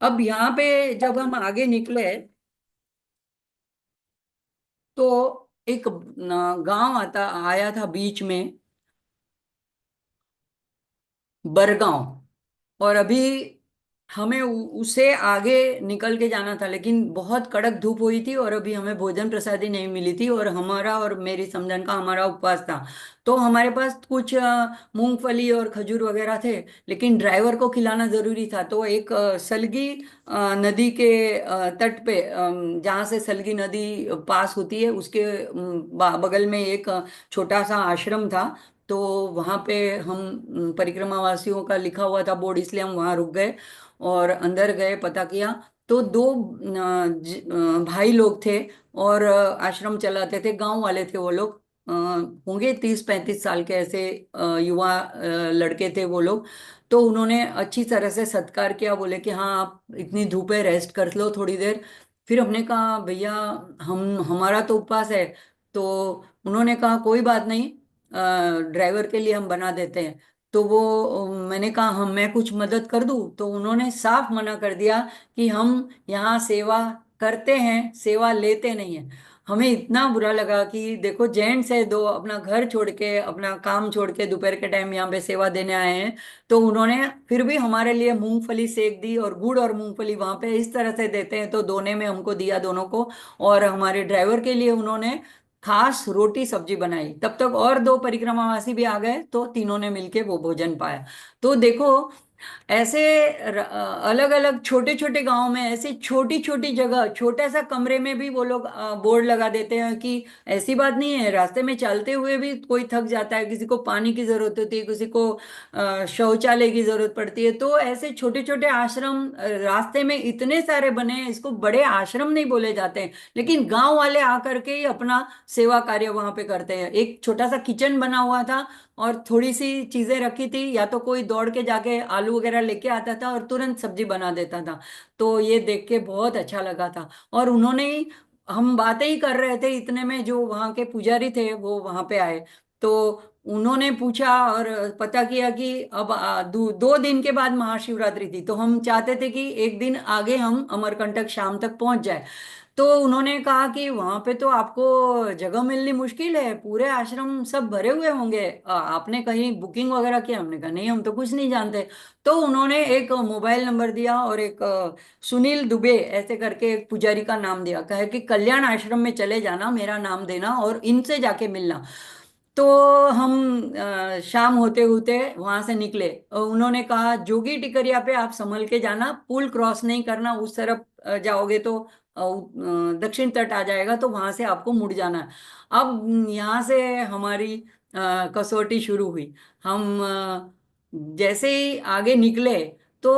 [SPEAKER 1] अब यहाँ पे जब हम आगे निकले, तो एक गांव आता आया था बीच में, बरगांव। और अभी हमें उसे आगे निकल के जाना था, लेकिन बहुत कड़क धूप हुई थी, और अभी हमें भोजन प्रसादी नहीं मिली थी, और हमारा और मेरी समझन का हमारा उपवास था। तो हमारे पास कुछ मूंगफली और खजूर वगैरह थे, लेकिन ड्राइवर को खिलाना जरूरी था। तो एक सलगी नदी के तट पे, जहाँ से सलगी नदी पास होती है, उसके बगल में एक छोटा सा आश्रम था। तो वहां पे हम परिक्रमा वासियों का लिखा हुआ था बोर्ड, इसलिए हम वहां रुक गए और अंदर गए, पता किया तो दो भाई लोग थे और आश्रम चलाते थे, गांव वाले थे वो लोग। होंगे 30-35 साल के ऐसे युवा लड़के थे वो लोग। तो उन्होंने अच्छी तरह से सत्कार किया, बोले कि हाँ आप इतनी धूप है, रेस्ट कर लो थोड़ी देर। फिर हमने कहा भैया हम हमारा तो उपवास है। तो उन्होंने कहा कोई बात नहीं, ड्राइवर के लिए हम बना देते हैं। तो वो मैंने कहा हम मैं कुछ मदद कर दूं, तो उन्होंने साफ मना कर दिया कि हम यहाँ सेवा करते हैं, सेवा लेते नहीं है। हमें इतना बुरा लगा कि देखो जेंट्स है दो, अपना घर छोड़ के, अपना काम छोड़ के दोपहर के टाइम यहाँ पे सेवा देने आए हैं। तो उन्होंने फिर भी हमारे लिए मूंगफली सेक दी, और गुड़ और मूंगफली वहां पे इस तरह से देते हैं तो दोने में हमको दिया दोनों को। और हमारे ड्राइवर के लिए उन्होंने खास रोटी सब्जी बनाई। तब तक और दो परिक्रमावासी भी आ गए, तो तीनों ने मिलके वो भोजन पाया। तो देखो ऐसे अलग अलग छोटे छोटे गांव में ऐसी छोटी छोटी जगह, छोटा सा कमरे में भी वो लोग बोर्ड लगा देते हैं कि ऐसी बात नहीं है, रास्ते में चलते हुए भी कोई थक जाता है, किसी को पानी की जरूरत होती है, किसी को शौचालय की जरूरत पड़ती है। तो ऐसे छोटे छोटे आश्रम रास्ते में इतने सारे बने हैं, इसको बड़े आश्रम नहीं बोले जाते हैं, लेकिन गांव वाले आकर के ही अपना सेवा कार्य वहां पे करते हैं। एक छोटा सा किचन बना हुआ था और थोड़ी सी चीजें रखी थी, या तो कोई दौड़ के जाके आलू वगैरह लेके आता था और तुरंत सब्जी बना देता था। तो ये देख के बहुत अच्छा लगा था। और उन्होंने ही, हम बातें ही कर रहे थे इतने में जो वहाँ के पुजारी थे वो वहाँ पे आए। तो उन्होंने पूछा और पता किया कि अब 2 दिन के बाद महाशिवरात्रि थी, तो हम चाहते थे कि एक दिन आगे हम अमरकंटक शाम तक पहुंच जाए। तो उन्होंने कहा कि वहां पे तो आपको जगह मिलनी मुश्किल है, पूरे आश्रम सब भरे हुए होंगे, आपने कहीं बुकिंग वगैरह किया? हमने कहा नहीं, हम तो कुछ नहीं जानते। तो उन्होंने एक मोबाइल नंबर दिया और एक सुनील दुबे ऐसे करके एक पुजारी का नाम दिया, कहे कि कल्याण आश्रम में चले जाना, मेरा नाम देना और इनसे जाके मिलना। तो हम शाम होते होते वहां से निकले। उन्होंने कहा जोगी टिकरिया पे आप संभल के जाना, पुल क्रॉस नहीं करना, उस तरफ जाओगे तो दक्षिण तट आ जाएगा, तो वहां से आपको मुड़ जाना है। अब यहाँ से हमारी कसौटी शुरू हुई। हम जैसे ही आगे निकले, तो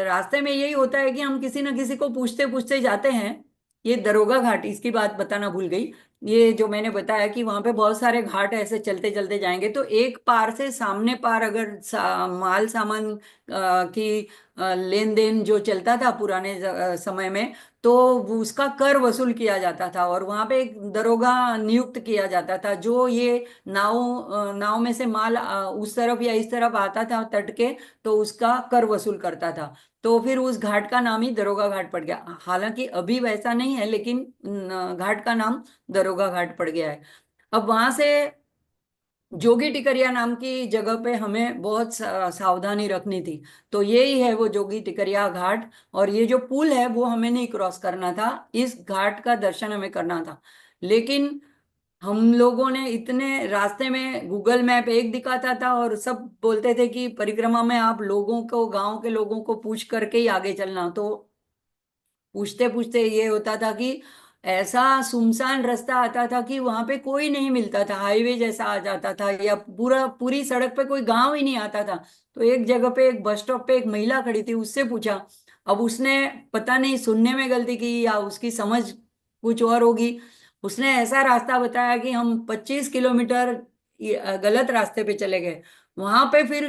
[SPEAKER 1] रास्ते में यही होता है कि हम किसी न किसी को पूछते पूछते जाते हैं। ये दरोगा घाट, इसकी बात बताना भूल गई। ये जो मैंने बताया कि वहां पे बहुत सारे घाट ऐसे चलते चलते जाएंगे, तो एक पार से सामने पार अगर माल सामान की लेन देन जो चलता था पुराने समय में, तो वो उसका कर वसूल किया जाता था, और वहां पे एक दरोगा नियुक्त किया जाता था जो ये नाव में से माल उस तरफ या इस तरफ आता था तट के, तो उसका कर वसूल करता था। तो फिर उस घाट का नाम ही दरोगा घाट पड़ गया। हालांकि अभी वैसा नहीं है, लेकिन घाट का नाम दरोगा घाट पड़ गया है। अब वहां से जोगी टिकरिया नाम की जगह पे हमें बहुत सावधानी रखनी थी। तो यही है वो जोगी टिकरिया घाट। और ये जो पुल है वो हमें नहीं क्रॉस करना था, इस घाट का दर्शन हमें करना था। लेकिन हम लोगों ने इतने रास्ते में गूगल मैप एक दिखाता था और सब बोलते थे कि परिक्रमा में आप लोगों को, गांव के लोगों को पूछ करके ही आगे चलना। तो पूछते पूछते ये होता था कि ऐसा सुनसान रास्ता आता था कि वहां पे कोई नहीं मिलता था, हाईवे जैसा आ जाता था, या पूरी सड़क पे कोई गांव ही नहीं आता था। तो एक जगह पे, एक बस स्टॉप पे एक महिला खड़ी थी, उससे पूछा। अब उसने पता नहीं सुनने में गलती की या उसकी समझ कुछ और होगी, उसने ऐसा रास्ता बताया कि हम 25 किलोमीटर गलत रास्ते पे चले गए। वहां पे फिर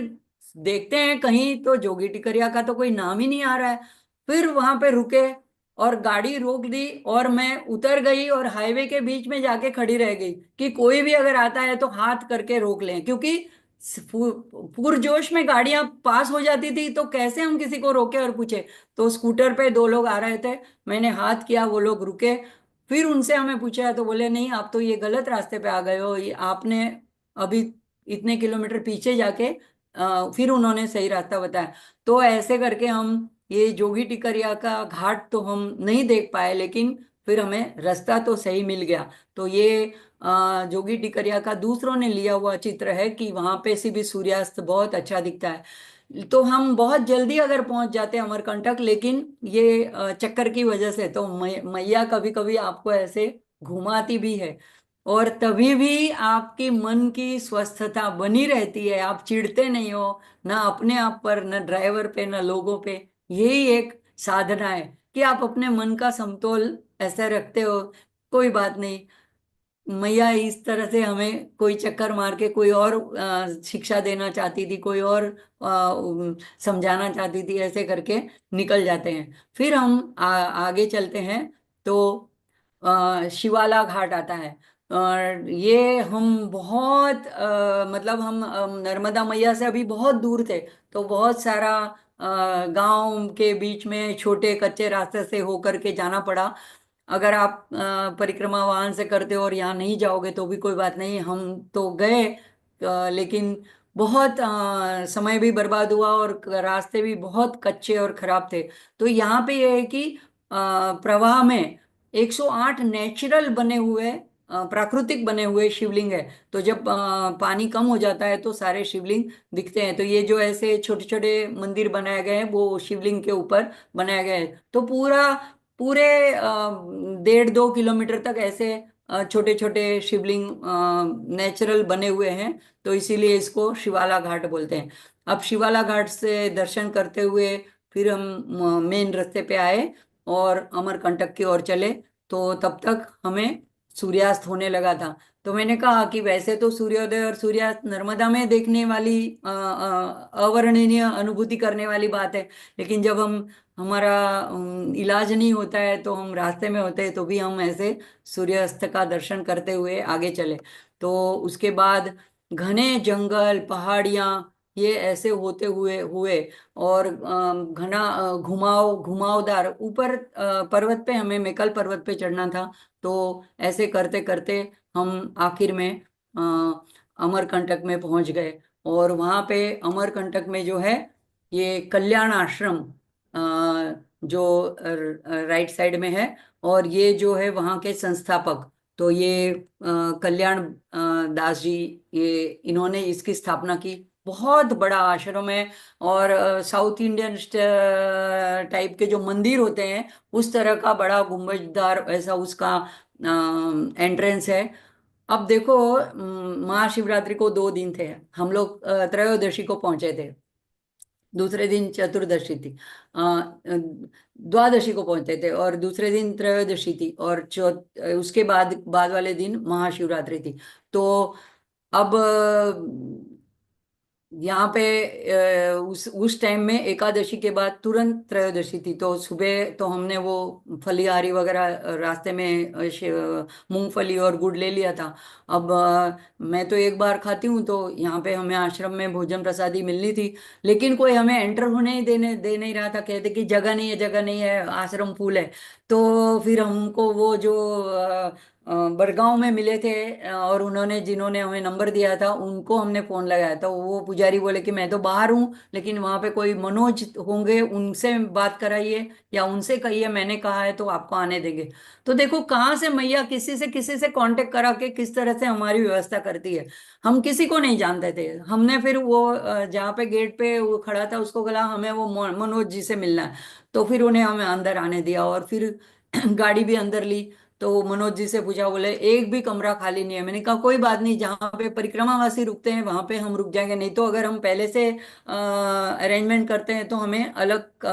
[SPEAKER 1] देखते हैं कहीं तो जोगी टिकरिया का तो कोई नाम ही नहीं आ रहा है। फिर वहां पे रुके और गाड़ी रोक दी, और मैं उतर गई और हाईवे के बीच में जाके खड़ी रह गई कि कोई भी अगर आता है तो हाथ करके रोक लें, क्योंकि पुरजोश में गाड़ियां पास हो जाती थी, तो कैसे हम किसी को रोके और पूछे। तो स्कूटर पे दो लोग आ रहे थे, मैंने हाथ किया, वो लोग रुके। फिर उनसे हमें पूछा तो बोले नहीं, आप तो ये गलत रास्ते पे आ गए हो, ये आपने अभी इतने किलोमीटर पीछे जाके फिर उन्होंने सही रास्ता बताया। तो ऐसे करके हम ये जोगी टिकरिया का घाट तो हम नहीं देख पाए, लेकिन फिर हमें रास्ता तो सही मिल गया। तो ये जोगी टिकरिया का दूसरों ने लिया हुआ चित्र है कि वहां पे से भी सूर्यास्त बहुत अच्छा दिखता है। तो हम बहुत जल्दी अगर पहुंच जाते हैं अमरकंटक, लेकिन ये चक्कर की वजह से तो मैया कभी कभी आपको ऐसे घुमाती भी है। और तभी भी आपकी मन की स्वस्थता बनी रहती है, आप चिढ़ते नहीं हो, ना अपने आप पर, ना ड्राइवर पे, ना लोगों पे। यही एक साधना है कि आप अपने मन का समतोल ऐसे रखते हो। कोई बात नहीं, मैया इस तरह से हमें कोई चक्कर मार के कोई और शिक्षा देना चाहती थी, कोई और समझाना चाहती थी, ऐसे करके निकल जाते हैं। फिर हम आगे चलते हैं तो शिवाला घाट आता है। और ये हम बहुत मतलब हम नर्मदा मैया से अभी बहुत दूर थे, तो बहुत सारा गांव के बीच में छोटे कच्चे रास्ते से होकर के जाना पड़ा। अगर आप परिक्रमा वाहन से करते हो और यहाँ नहीं जाओगे तो भी कोई बात नहीं, हम तो गए लेकिन बहुत समय भी बर्बाद हुआ और रास्ते भी बहुत कच्चे और खराब थे। तो यहाँ पे ये है कि प्रवाह में 108 नेचुरल बने हुए प्राकृतिक बने हुए शिवलिंग है। तो जब पानी कम हो जाता है तो सारे शिवलिंग दिखते हैं। तो ये जो ऐसे छोटे छोटे मंदिर बनाए गए हैं वो शिवलिंग के ऊपर बनाए गए हैं। तो पूरा पूरे 1.5-2 किलोमीटर तक ऐसे छोटे छोटे शिवलिंग नेचुरल बने हुए हैं। तो इसीलिए इसको शिवाला घाट बोलते हैं। अब शिवाला घाट से दर्शन करते हुए फिर हम मेन रास्ते पे आए और अमरकंटक की ओर चले। तो तब तक हमें सूर्यास्त होने लगा था। तो मैंने कहा कि वैसे तो सूर्योदय और सूर्यास्त नर्मदा में देखने वाली अवर्णनीय अनुभूति करने वाली बात है, लेकिन जब हम हमारा इलाज नहीं होता है तो हम रास्ते में होते हैं तो भी हम ऐसे सूर्यास्त का दर्शन करते हुए आगे चले। तो उसके बाद घने जंगल पहाड़ियाँ ये ऐसे होते हुए हुए और घना घुमावदार ऊपर पर्वत पे, हमें मेकल पर्वत पे चढ़ना था। तो ऐसे करते करते हम आखिर में अमरकंटक में पहुंच गए। और वहां पे अमरकंटक में जो है ये कल्याण आश्रम जो राइट साइड में है, और ये जो है वहाँ के संस्थापक, तो ये कल्याण दास जी, ये इन्होंने इसकी स्थापना की। बहुत बड़ा आश्रम है। और साउथ इंडियन टाइप के जो मंदिर होते हैं उस तरह का बड़ा गुंबजदार ऐसा उसका एंट्रेंस है। अब देखो, महाशिवरात्रि को 2 दिन थे, हम लोग त्रयोदशी को पहुंचे थे। दूसरे दिन चतुर्दशी थी, द्वादशी को पहुंचे थे, और दूसरे दिन त्रयोदशी थी, और उसके बाद वाले दिन महाशिवरात्रि थी। तो अब यहाँ पे उस टाइम में एकादशी के बाद तुरंत त्रयोदशी थी। तो सुबह तो हमने वो फलिहारी वगैरह रास्ते में मूंगफली और गुड़ ले लिया था। अब मैं तो एक बार खाती हूँ, तो यहाँ पे हमें आश्रम में भोजन प्रसादी मिलनी थी, लेकिन कोई हमें एंटर होने ही दे नहीं रहा था। कहते कि जगह नहीं है, जगह नहीं है, आश्रम फुल है। तो फिर हमको वो जो बड़गांव में मिले थे और उन्होंने जिन्होंने हमें नंबर दिया था उनको हमने फोन लगाया था। वो पुजारी बोले कि मैं तो बाहर हूँ, लेकिन वहां पे कोई मनोज होंगे, उनसे बात कराइए या उनसे कहिए मैंने कहा है तो आपको आने देंगे। तो देखो कहाँ से मैया किसी से कांटेक्ट करा के किस तरह से हमारी व्यवस्था करती है। हम किसी को नहीं जानते थे। हमने फिर वो जहाँ पे गेट पे वो खड़ा था उसको बोला हमें वो मनोज जी से मिलना है। तो फिर उन्हें हमें अंदर आने दिया और फिर गाड़ी भी अंदर ली। तो मनोज जी से पूछा, बोले एक भी कमरा खाली नहीं है। मैंने कहा कोई बात नहीं, जहाँ पे परिक्रमावासी रुकते हैं वहां पे हम रुक जाएंगे, नहीं तो अगर हम पहले से अरेंजमेंट करते हैं तो हमें अलग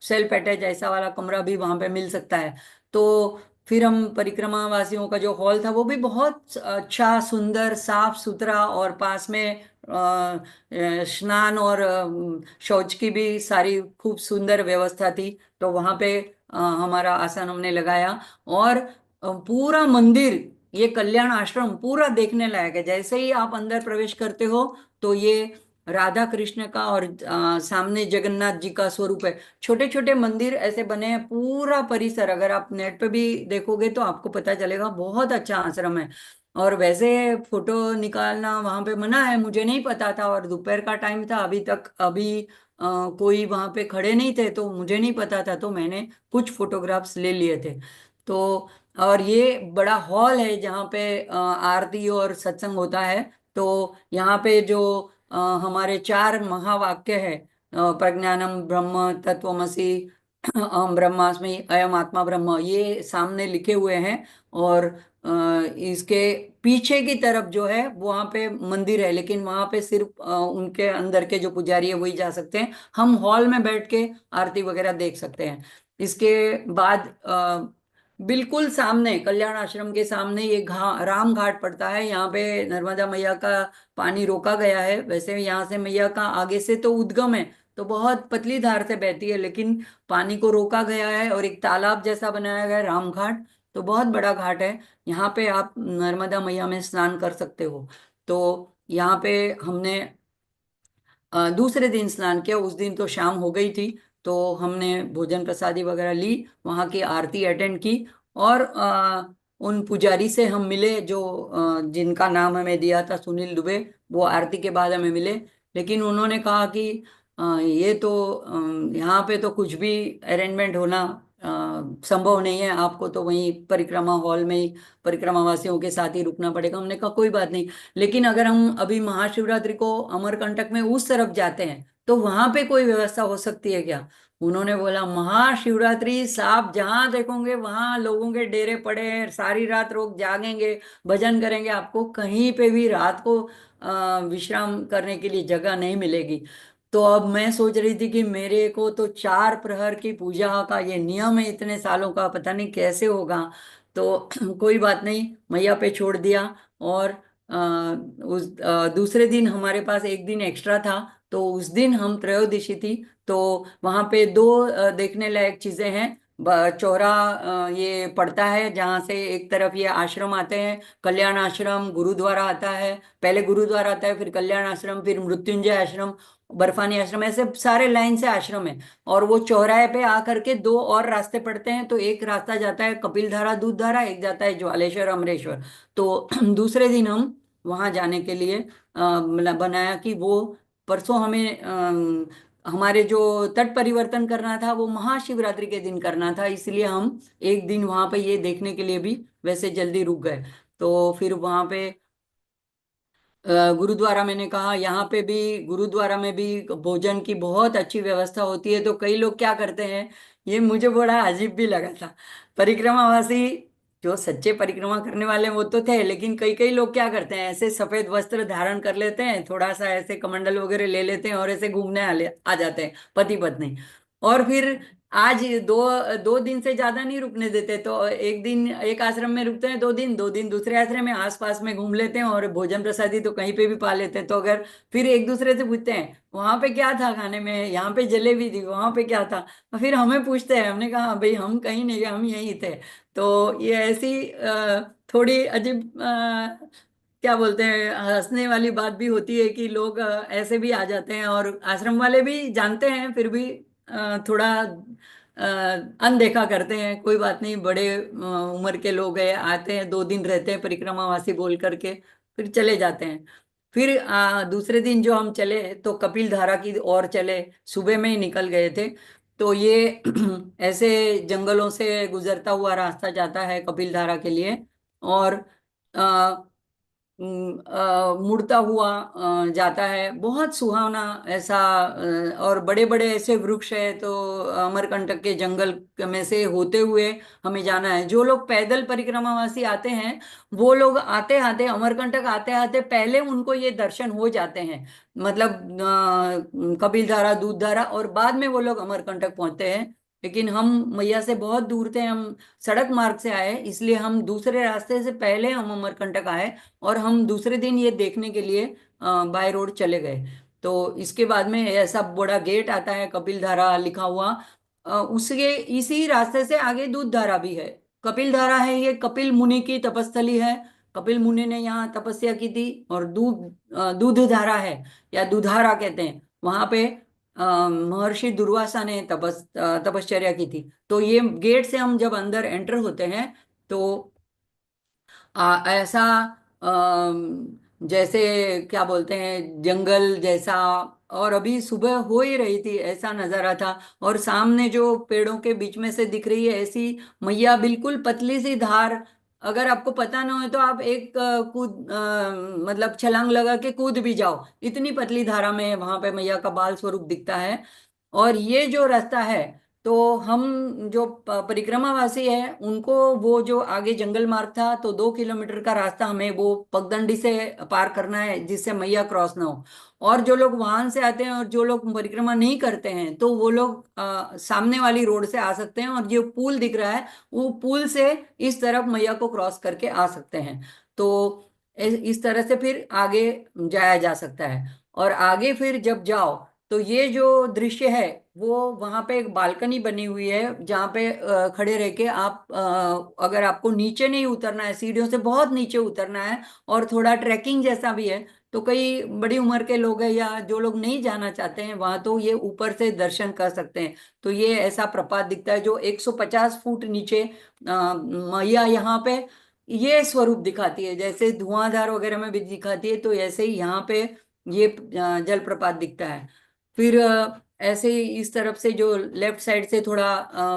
[SPEAKER 1] सेल्फ अटैच ऐसा वाला कमरा भी वहां पे मिल सकता है। तो फिर हम परिक्रमा वासियों का जो हॉल था वो भी बहुत अच्छा, सुंदर, साफ सुथरा, और पास में स्नान और शौच की भी सारी खूब सुंदर व्यवस्था थी। तो वहां पे हमारा आसन हमने लगाया। और पूरा मंदिर, ये कल्याण आश्रम पूरा देखने लायक है। जैसे ही आप अंदर प्रवेश करते हो तो ये राधा कृष्ण का और सामने जगन्नाथ जी का स्वरूप है। छोटे छोटे मंदिर ऐसे बने हैं, पूरा परिसर अगर आप नेट पे भी देखोगे तो आपको पता चलेगा, बहुत अच्छा आश्रम है। और वैसे फोटो निकालना वहां पे मना है, मुझे नहीं पता था, और दोपहर का टाइम था, अभी कोई वहां पे खड़े नहीं थे, तो मुझे नहीं पता था, तो मैंने कुछ फोटोग्राफ्स ले लिए थे। तो और ये बड़ा हॉल है जहाँ पे आरती और सत्संग होता है। तो यहाँ पे जो हमारे 4 महावाक्य है, प्रज्ञानम ब्रह्म तत्वमसि, अहम ब्रह्मास्मि, अयम आत्मा ब्रह्म, ये सामने लिखे हुए हैं। और इसके पीछे की तरफ जो है वहां पे मंदिर है, लेकिन वहां पे सिर्फ उनके अंदर के जो पुजारी है वही जा सकते हैं। हम हॉल में बैठ के आरती वगैरह देख सकते हैं। इसके बाद बिल्कुल सामने कल्याण आश्रम के सामने ये राम घाट पड़ता है। यहाँ पे नर्मदा मैया का पानी रोका गया है। वैसे यहाँ से मैया का आगे से तो उद्गम है, तो बहुत पतली धार से बहती है, लेकिन पानी को रोका गया है और एक तालाब जैसा बनाया गया है, राम घाट। तो बहुत बड़ा घाट है। यहाँ पे आप नर्मदा मैया में स्नान कर सकते हो। तो यहाँ पे हमने दूसरे दिन स्नान किया। उस दिन तो शाम हो गई थी, तो हमने भोजन प्रसादी वगैरह ली, वहाँ की आरती अटेंड की, और उन पुजारी से हम मिले जो जिनका नाम हमें दिया था, सुनील दुबे। वो आरती के बाद हमें मिले, लेकिन उन्होंने कहा कि ये तो यहाँ पे तो कुछ भी अरेंजमेंट होना संभव नहीं है, आपको तो वहीं परिक्रमा हॉल में ही परिक्रमा वासियों के साथ ही रुकना पड़ेगा। हमने कहा कोई बात नहीं, लेकिन अगर हम अभी महाशिवरात्रि को अमरकंटक में उस तरफ जाते हैं तो वहां पे कोई व्यवस्था हो सकती है क्या? उन्होंने बोला महाशिवरात्रि साहब जहां देखोगे वहां लोगों के डेरे पड़े हैं, सारी रात लोग जागेंगे, भजन करेंगे, आपको कहीं पे भी रात को विश्राम करने के लिए जगह नहीं मिलेगी। तो अब मैं सोच रही थी कि मेरे को तो 4 प्रहर की पूजा का ये नियम है इतने सालों का, पता नहीं कैसे होगा। तो कोई बात नहीं, मैया पे छोड़ दिया। और दूसरे दिन हमारे पास एक दिन एक्स्ट्रा था, तो उस दिन हम त्रयोदशी थी। तो वहां पे दो देखने लायक चीजें हैं। चौरा ये पड़ता है जहाँ से एक तरफ ये आश्रम आते हैं, कल्याण आश्रम, गुरुद्वारा आता है। पहले गुरुद्वारा आता है, फिर कल्याण आश्रम, फिर मृत्युंजय आश्रम, बर्फानी आश्रम, ऐसे सारे लाइन से आश्रम है। और वो चौराहे पे आकर के दो और रास्ते पड़ते हैं। तो एक रास्ता जाता है कपिलधारा दूधधारा, एक जाता है ज्वालेश्वर अमरेश्वर। तो दूसरे दिन हम वहां जाने के लिए मतलब बनाया कि वो परसों हमें हमारे जो तट परिवर्तन करना था वो महाशिवरात्रि के दिन करना था, इसलिए हम एक दिन वहां पे ये देखने के लिए भी वैसे जल्दी रुक गए। तो फिर वहां पे गुरुद्वारा, मैंने कहा यहाँ पे भी गुरुद्वारा में भी भोजन की बहुत अच्छी व्यवस्था होती है। तो कई लोग क्या करते हैं, ये मुझे बड़ा अजीब भी लगा था। परिक्रमावासी जो सच्चे परिक्रमा करने वाले वो तो थे, लेकिन कई कई लोग क्या करते हैं, ऐसे सफेद वस्त्र धारण कर लेते हैं, थोड़ा सा ऐसे कमंडल वगैरह ले लेते हैं और ऐसे घूमने आ जाते हैं पति पत्नी। और फिर आज दो 2 दिन से ज्यादा नहीं रुकने देते, तो एक दिन एक आश्रम में रुकते हैं, 2 दिन, 2 दिन दूसरे आश्रम में आसपास में घूम लेते हैं, और भोजन प्रसादी तो कहीं पे भी पा लेते हैं। तो अगर फिर एक दूसरे से पूछते हैं वहां पे क्या था खाने में, यहाँ पे जलेबी थी, वहां पे क्या था, तो फिर हमें पूछते हैं। हमने कहा भाई हम कहीं नहीं गए, हम यहीं थे। तो ये ऐसी थोड़ी अजीब क्या बोलते हैं, हंसने वाली बात भी होती है कि लोग ऐसे भी आ जाते हैं, और आश्रम वाले भी जानते हैं, फिर भी थोड़ा अनदेखा करते हैं। कोई बात नहीं, बड़े उम्र के लोग हैं, आते हैं 2 दिन रहते हैं परिक्रमावासी बोल करके, फिर चले जाते हैं। फिर दूसरे दिन जो हम चले तो कपिल धारा की ओर चले, सुबह में ही निकल गए थे। तो ये ऐसे जंगलों से गुजरता हुआ रास्ता जाता है कपिल धारा के लिए। और मुड़ता हुआ जाता है, बहुत सुहावना ऐसा। और बड़े बड़े ऐसे वृक्ष है, तो अमरकंटक के जंगल में से होते हुए हमें जाना है। जो लोग पैदल परिक्रमावासी आते हैं, वो लोग आते आते अमरकंटक आते आते पहले उनको ये दर्शन हो जाते हैं, मतलब कपिलधारा दूधधारा, और बाद में वो लोग अमरकंटक पहुंचते हैं। लेकिन हम मैया से बहुत दूर थे, हम सड़क मार्ग से आए, इसलिए हम दूसरे रास्ते से पहले हम अमरकंटक आए, और हम दूसरे दिन ये देखने के लिए बाय रोड चले गए। तो इसके बाद में ऐसा बड़ा गेट आता है कपिल धारा लिखा हुआ। उसके इसी रास्ते से आगे दूध धारा भी है। कपिल धारा है, ये कपिल मुनि की तपस्थली है। कपिल मुनि ने यहाँ तपस्या की थी। और दूध धारा है, या दुधारा कहते हैं, वहां पे महर्षि दुर्वासा ने तपश्चर्या की थी। तो ये गेट से हम जब अंदर एंटर होते हैं, तो ऐसा जैसे क्या बोलते हैं, जंगल जैसा। और अभी सुबह हो ही रही थी, ऐसा नजारा था। और सामने जो पेड़ों के बीच में से दिख रही है ऐसी मैया, बिल्कुल पतली सी धार। अगर आपको पता ना हो तो आप एक मतलब छलांग लगा के कूद भी जाओ, इतनी पतली धारा में वहां पे मैया का बाल स्वरूप दिखता है। और ये जो रास्ता है, तो हम जो परिक्रमावासी है उनको वो जो आगे जंगल मार्ग था, तो 2 किलोमीटर का रास्ता हमें वो पगडंडी से पार करना है जिससे मैया क्रॉस ना हो। और जो लोग वाहन से आते हैं और जो लोग परिक्रमा नहीं करते हैं तो वो लोग सामने वाली रोड से आ सकते हैं, और जो पुल दिख रहा है वो पुल से इस तरफ मैया को क्रॉस करके आ सकते हैं। तो इस तरह से फिर आगे जाया जा सकता है। और आगे फिर जब जाओ तो ये जो दृश्य है, वो वहां पे एक बालकनी बनी हुई है जहाँ पे खड़े रह के आप अगर आपको नीचे नहीं उतरना है, सीढ़ियों से बहुत नीचे उतरना है और थोड़ा ट्रैकिंग जैसा भी है, तो कई बड़ी उम्र के लोग हैं या जो लोग नहीं जाना चाहते हैं वहां, तो ये ऊपर से दर्शन कर सकते हैं। तो ये ऐसा प्रपात दिखता है जो 150 फुट नीचे मैया यहाँ पे ये स्वरूप दिखाती है, जैसे धुआंधार वगैरह में भी दिखाती है, तो ऐसे ही यहाँ पे ये जलप्रपात दिखता है। फिर ऐसे ही इस तरफ से जो लेफ्ट साइड से थोड़ा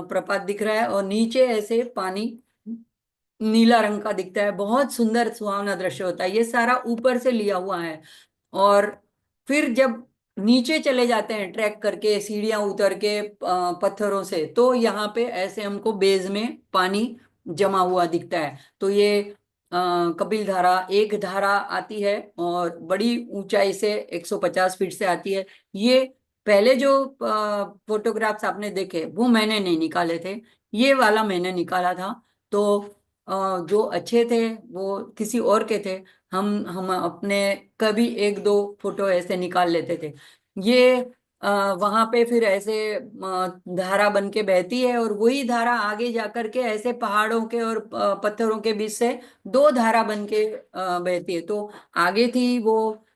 [SPEAKER 1] प्रपात दिख रहा है, और नीचे ऐसे पानी नीला रंग का दिखता है, बहुत सुंदर सुहावना दृश्य होता है। ये सारा ऊपर से लिया हुआ है। और फिर जब नीचे चले जाते हैं ट्रैक करके सीढ़ियां उतर के पत्थरों से, तो यहाँ पे ऐसे हमको बेज में पानी जमा हुआ दिखता है। तो ये कपिल धारा एक धारा आती है और बड़ी ऊंचाई से 150 फीट से आती है। ये पहले जो फोटोग्राफ्स आपने देखे वो मैंने नहीं निकाले थे, ये वाला मैंने निकाला था। तो जो अच्छे थे वो किसी और के थे। हम अपने कभी एक दो फोटो ऐसे निकाल लेते थे। ये वहां पे फिर ऐसे धारा बन के बहती है, और वही धारा आगे जाकर के ऐसे पहाड़ों के और पत्थरों के बीच से दो धारा बन के बहती है। तो आगे थी वो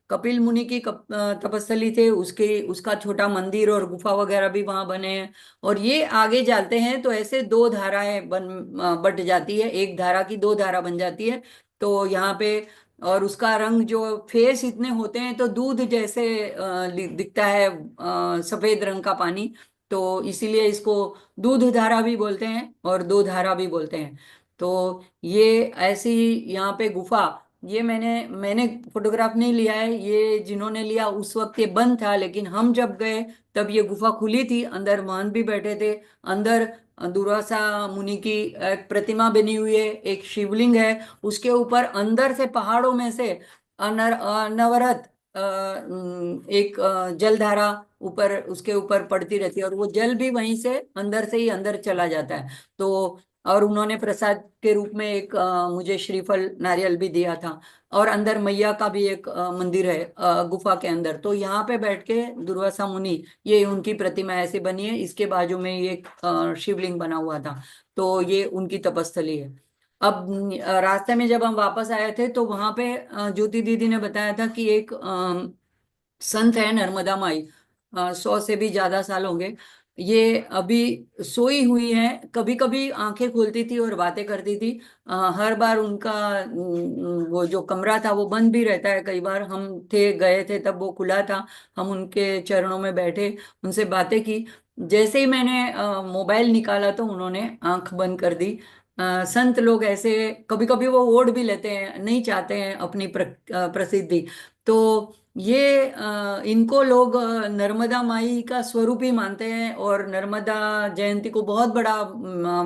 [SPEAKER 1] कपिल मुनि की तपस्थली थे, उसके उसका छोटा मंदिर और गुफा वगैरह भी वहां बने हैं। और ये आगे जाते हैं तो ऐसे दो धाराएं बट जाती है, एक धारा की दो धारा बन जाती है। तो यहाँ पे और उसका रंग जो फेस इतने होते हैं तो दूध जैसे दिखता है, सफेद रंग का पानी। तो इसीलिए इसको दूध धारा भी बोलते हैं और दो धारा भी बोलते हैं। तो ये ऐसी यहाँ पे गुफा, ये मैंने फोटोग्राफ नहीं लिया है, ये जिन्होंने लिया उस वक्त ये बंद था, लेकिन हम जब गए तब ये गुफा खुली थी, अंदर महंत भी बैठे थे। अंदर दुर्वासा मुनि की एक प्रतिमा बनी हुई है, एक शिवलिंग है, उसके ऊपर अंदर से पहाड़ों में से अनवरत एक जलधारा ऊपर उसके ऊपर पड़ती रहती है, और वो जल भी वहीं से अंदर से ही अंदर चला जाता है। तो और उन्होंने प्रसाद के रूप में एक मुझे श्रीफल नारियल भी दिया था। और अंदर मैया का भी एक मंदिर है गुफा के अंदर। तो यहाँ पे बैठ के दुर्वासा मुनि, ये उनकी प्रतिमा ऐसे बनी है, इसके बाजू में ये एक शिवलिंग बना हुआ था। तो ये उनकी तपस्थली है। अब रास्ते में जब हम वापस आए थे तो वहां पे ज्योति दीदी ने बताया था कि एक संत है नर्मदा माई, 100 से भी ज्यादा साल होंगे। ये अभी सोई हुई है, कभी कभी आंखें खोलती थी और बातें करती थी। हर बार उनका वो जो कमरा था वो बंद भी रहता है, कई बार हम थे गए थे तब वो खुला था। हम उनके चरणों में बैठे, उनसे बातें की। जैसे ही मैंने मोबाइल निकाला तो उन्होंने आंख बंद कर दी। संत लोग ऐसे कभी कभी वो ओढ़ भी लेते हैं, नहीं चाहते हैं अपनी प्रसिद्धि। तो ये इनको लोग नर्मदा माई का स्वरूप ही मानते हैं, और नर्मदा जयंती को बहुत बड़ा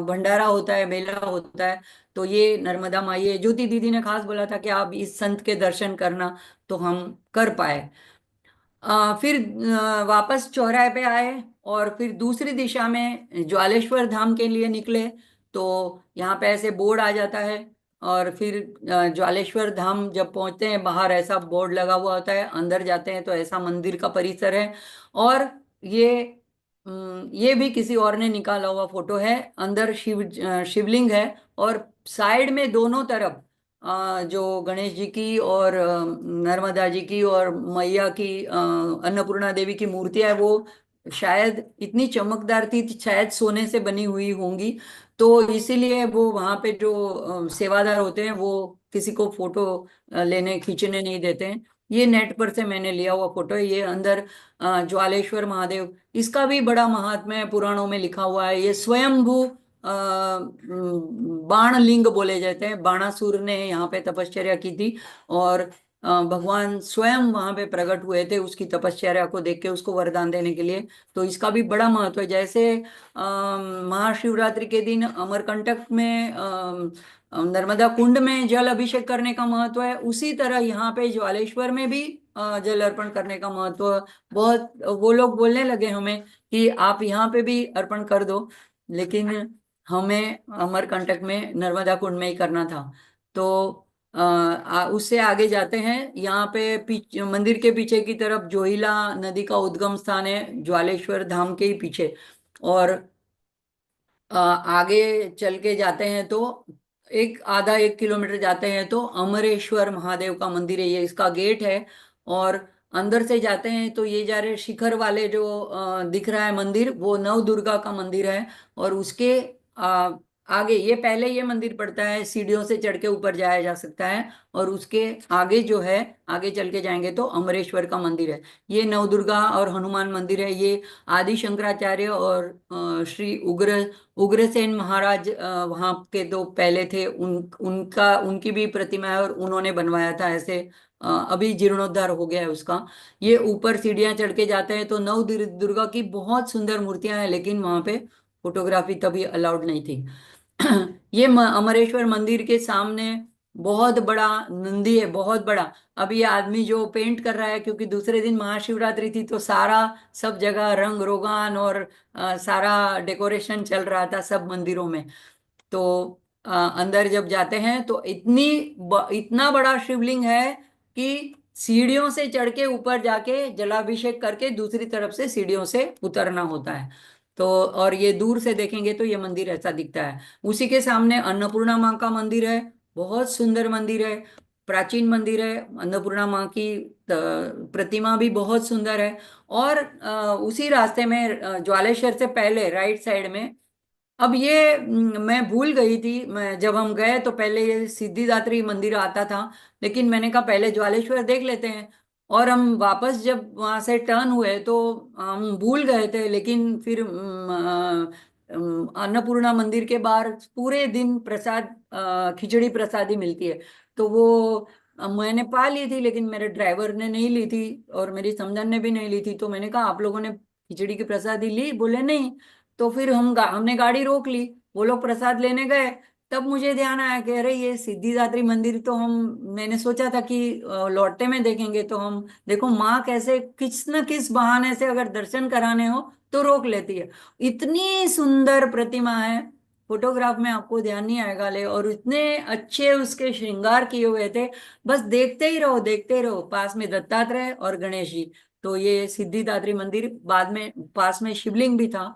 [SPEAKER 1] भंडारा होता है, मेला होता है। तो ये नर्मदा माई है। ज्योति दीदी ने खास बोला था कि आप इस संत के दर्शन करना, तो हम कर पाए। फिर वापस चौराहे पे आए और फिर दूसरी दिशा में ज्वालेश्वर धाम के लिए निकले। तो यहाँ पे ऐसे बोर्ड आ जाता है, और फिर ज्वालेश्वर धाम जब पहुंचते हैं बाहर ऐसा बोर्ड लगा हुआ होता है, अंदर जाते हैं तो ऐसा मंदिर का परिसर है। और ये ये भी किसी और ने निकाला हुआ फोटो है। अंदर शिवलिंग है, और साइड में दोनों तरफ जो गणेश जी की और नर्मदा जी की और मैया की अन्नपूर्णा देवी की मूर्तियां है, वो शायद इतनी चमकदार थी, शायद सोने से बनी हुई होंगी। तो इसीलिए वो वहां पे जो सेवादार होते हैं वो किसी को फोटो लेने खींचने नहीं देते हैं। ये नेट पर से मैंने लिया हुआ फोटो है। ये अंदर ज्वालेश्वर महादेव, इसका भी बड़ा महात्म्य है, पुराणों में लिखा हुआ है। ये स्वयंभू बाण लिंग बोले जाते हैं, बाणासुर ने यहाँ पे तपश्चर्या की थी। और भगवान स्वयं वहां पे प्रकट हुए थे उसकी तपश्चर्या को देख के उसको वरदान देने के लिए। तो इसका भी बड़ा महत्व है। जैसे महाशिवरात्रि के दिन अमरकंटक में नर्मदा कुंड में जल अभिषेक करने का महत्व है, उसी तरह यहाँ पे ज्वालेश्वर में भी जल अर्पण करने का महत्व है। बहुत वो लोग बोलने लगे हमें कि आप यहाँ पे भी अर्पण कर दो, लेकिन हमें अमरकंटक में नर्मदा कुंड में ही करना था। तो उससे आगे जाते हैं। यहाँ पे मंदिर के पीछे की तरफ जोहिला नदी का उद्गम स्थान है, ज्वालेश्वर धाम के ही पीछे। और आगे चल के जाते हैं तो आधा 1 किलोमीटर जाते हैं तो अमरेश्वर महादेव का मंदिर है, ये इसका गेट है। और अंदर से जाते हैं तो ये जा रहे शिखर वाले जो दिख रहा है मंदिर, वो नव दुर्गा का मंदिर है। और उसके आगे, ये पहले ये मंदिर पड़ता है, सीढ़ियों से चढ़ के ऊपर जाया जा सकता है। और उसके आगे जो है, आगे चल के जाएंगे तो अमरेश्वर का मंदिर है। ये नवदुर्गा और हनुमान मंदिर है। ये आदि शंकराचार्य और श्री उग्रसेन महाराज वहाँ के दो पहले थे, उनकी भी प्रतिमा है और उन्होंने बनवाया था ऐसे। अभी जीर्णोद्धार हो गया है उसका। ये ऊपर सीढ़ियां चढ़ के जाते हैं तो नव दुर्गा की बहुत सुंदर मूर्तियां हैं, लेकिन वहां पे फोटोग्राफी तभी अलाउड नहीं थी। ये अमरेश्वर मंदिर के सामने बहुत बड़ा नंदी है, बहुत बड़ा। अब ये आदमी जो पेंट कर रहा है, क्योंकि दूसरे दिन महाशिवरात्रि थी तो सारा सब जगह रंग रोगान और सारा डेकोरेशन चल रहा था सब मंदिरों में। तो अंदर जब जाते हैं तो इतना बड़ा शिवलिंग है कि सीढ़ियों से चढ़ के ऊपर जाके जलाभिषेक करके दूसरी तरफ से सीढ़ियों से उतरना होता है। तो और ये दूर से देखेंगे तो ये मंदिर ऐसा दिखता है। उसी के सामने अन्नपूर्णा माँ का मंदिर है, बहुत सुंदर मंदिर है, प्राचीन मंदिर है। अन्नपूर्णा माँ की प्रतिमा भी बहुत सुंदर है। और उसी रास्ते में ज्वालेश्वर से पहले राइट साइड में, अब ये मैं भूल गई थी, मैं जब हम गए तो पहले ये सिद्धिदात्री मंदिर आता था, लेकिन मैंने कहा पहले ज्वालेश्वर देख लेते हैं। और हम वापस जब वहां से टर्न हुए तो हम भूल गए थे, लेकिन फिर अन्नपूर्णा मंदिर के बाहर पूरे दिन प्रसाद, खिचड़ी प्रसादी मिलती है। तो वो मैंने पा ली थी, लेकिन मेरे ड्राइवर ने नहीं ली थी और मेरी समझन ने भी नहीं ली थी। तो मैंने कहा आप लोगों ने खिचड़ी की प्रसादी ली? बोले नहीं। तो फिर हमने गाड़ी रोक ली, वो लोग प्रसाद लेने गए। तब मुझे ध्यान आया कि अरे ये सिद्धिदात्री मंदिर तो मैंने सोचा था कि लौटते में देखेंगे। तो हम देखो माँ कैसे किस न किस बहाने से अगर दर्शन कराने हो तो रोक लेती है। इतनी सुंदर प्रतिमा है, फोटोग्राफ में आपको ध्यान नहीं आएगा ले, और इतने अच्छे उसके श्रृंगार किए हुए थे, बस देखते ही रहो देखते ही रहो। पास में दत्तात्रेय और गणेश जी। तो ये सिद्धिदात्री मंदिर, बाद में पास में शिवलिंग भी था।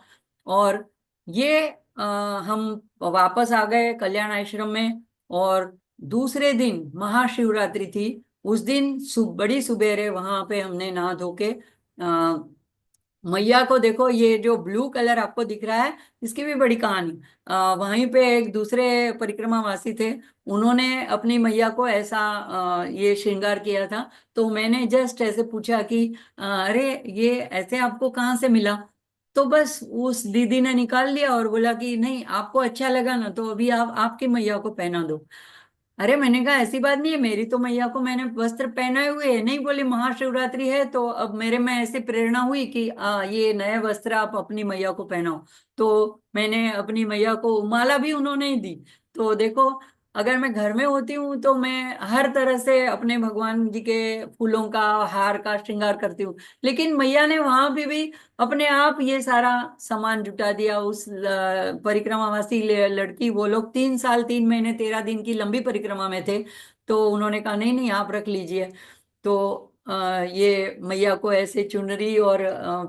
[SPEAKER 1] और ये हम वापस आ गए कल्याण आश्रम में। और दूसरे दिन महाशिवरात्रि थी, उस दिन बड़ी सुबेरे वहां पे हमने नहा धो के मैया को, देखो ये जो ब्लू कलर आपको दिख रहा है, इसकी भी बड़ी कहानी। वहीं पे एक दूसरे परिक्रमावासी थे, उन्होंने अपनी मैया को ऐसा ये श्रृंगार किया था। तो मैंने जस्ट ऐसे पूछा कि अरे ये ऐसे आपको कहाँ से मिला? तो बस उस दीदी ने निकाल लिया और बोला कि नहीं, आपको अच्छा लगा ना तो अभी आप आपकी मैया को पहना दो। अरे मैंने कहा ऐसी बात नहीं है, मेरी तो मैया को मैंने वस्त्र पहनाए हुए है। नहीं, बोली महाशिवरात्रि है तो अब मेरे में ऐसी प्रेरणा हुई कि ये नए वस्त्र आप अपनी मैया को पहनाओ। तो मैंने अपनी मैया को माला भी उन्होंने ही दी। तो देखो, अगर मैं घर में होती हूँ तो मैं हर तरह से अपने भगवान जी के फूलों का, हार का श्रृंगार करती हूँ, लेकिन मैया ने वहां पे भी अपने आप ये सारा सामान जुटा दिया। उस परिक्रमावासी लड़की, वो लोग 3 साल 3 महीने 13 दिन की लंबी परिक्रमा में थे। तो उन्होंने कहा नहीं नहीं, आप रख लीजिए। तो ये मैया को ऐसे चुनरी और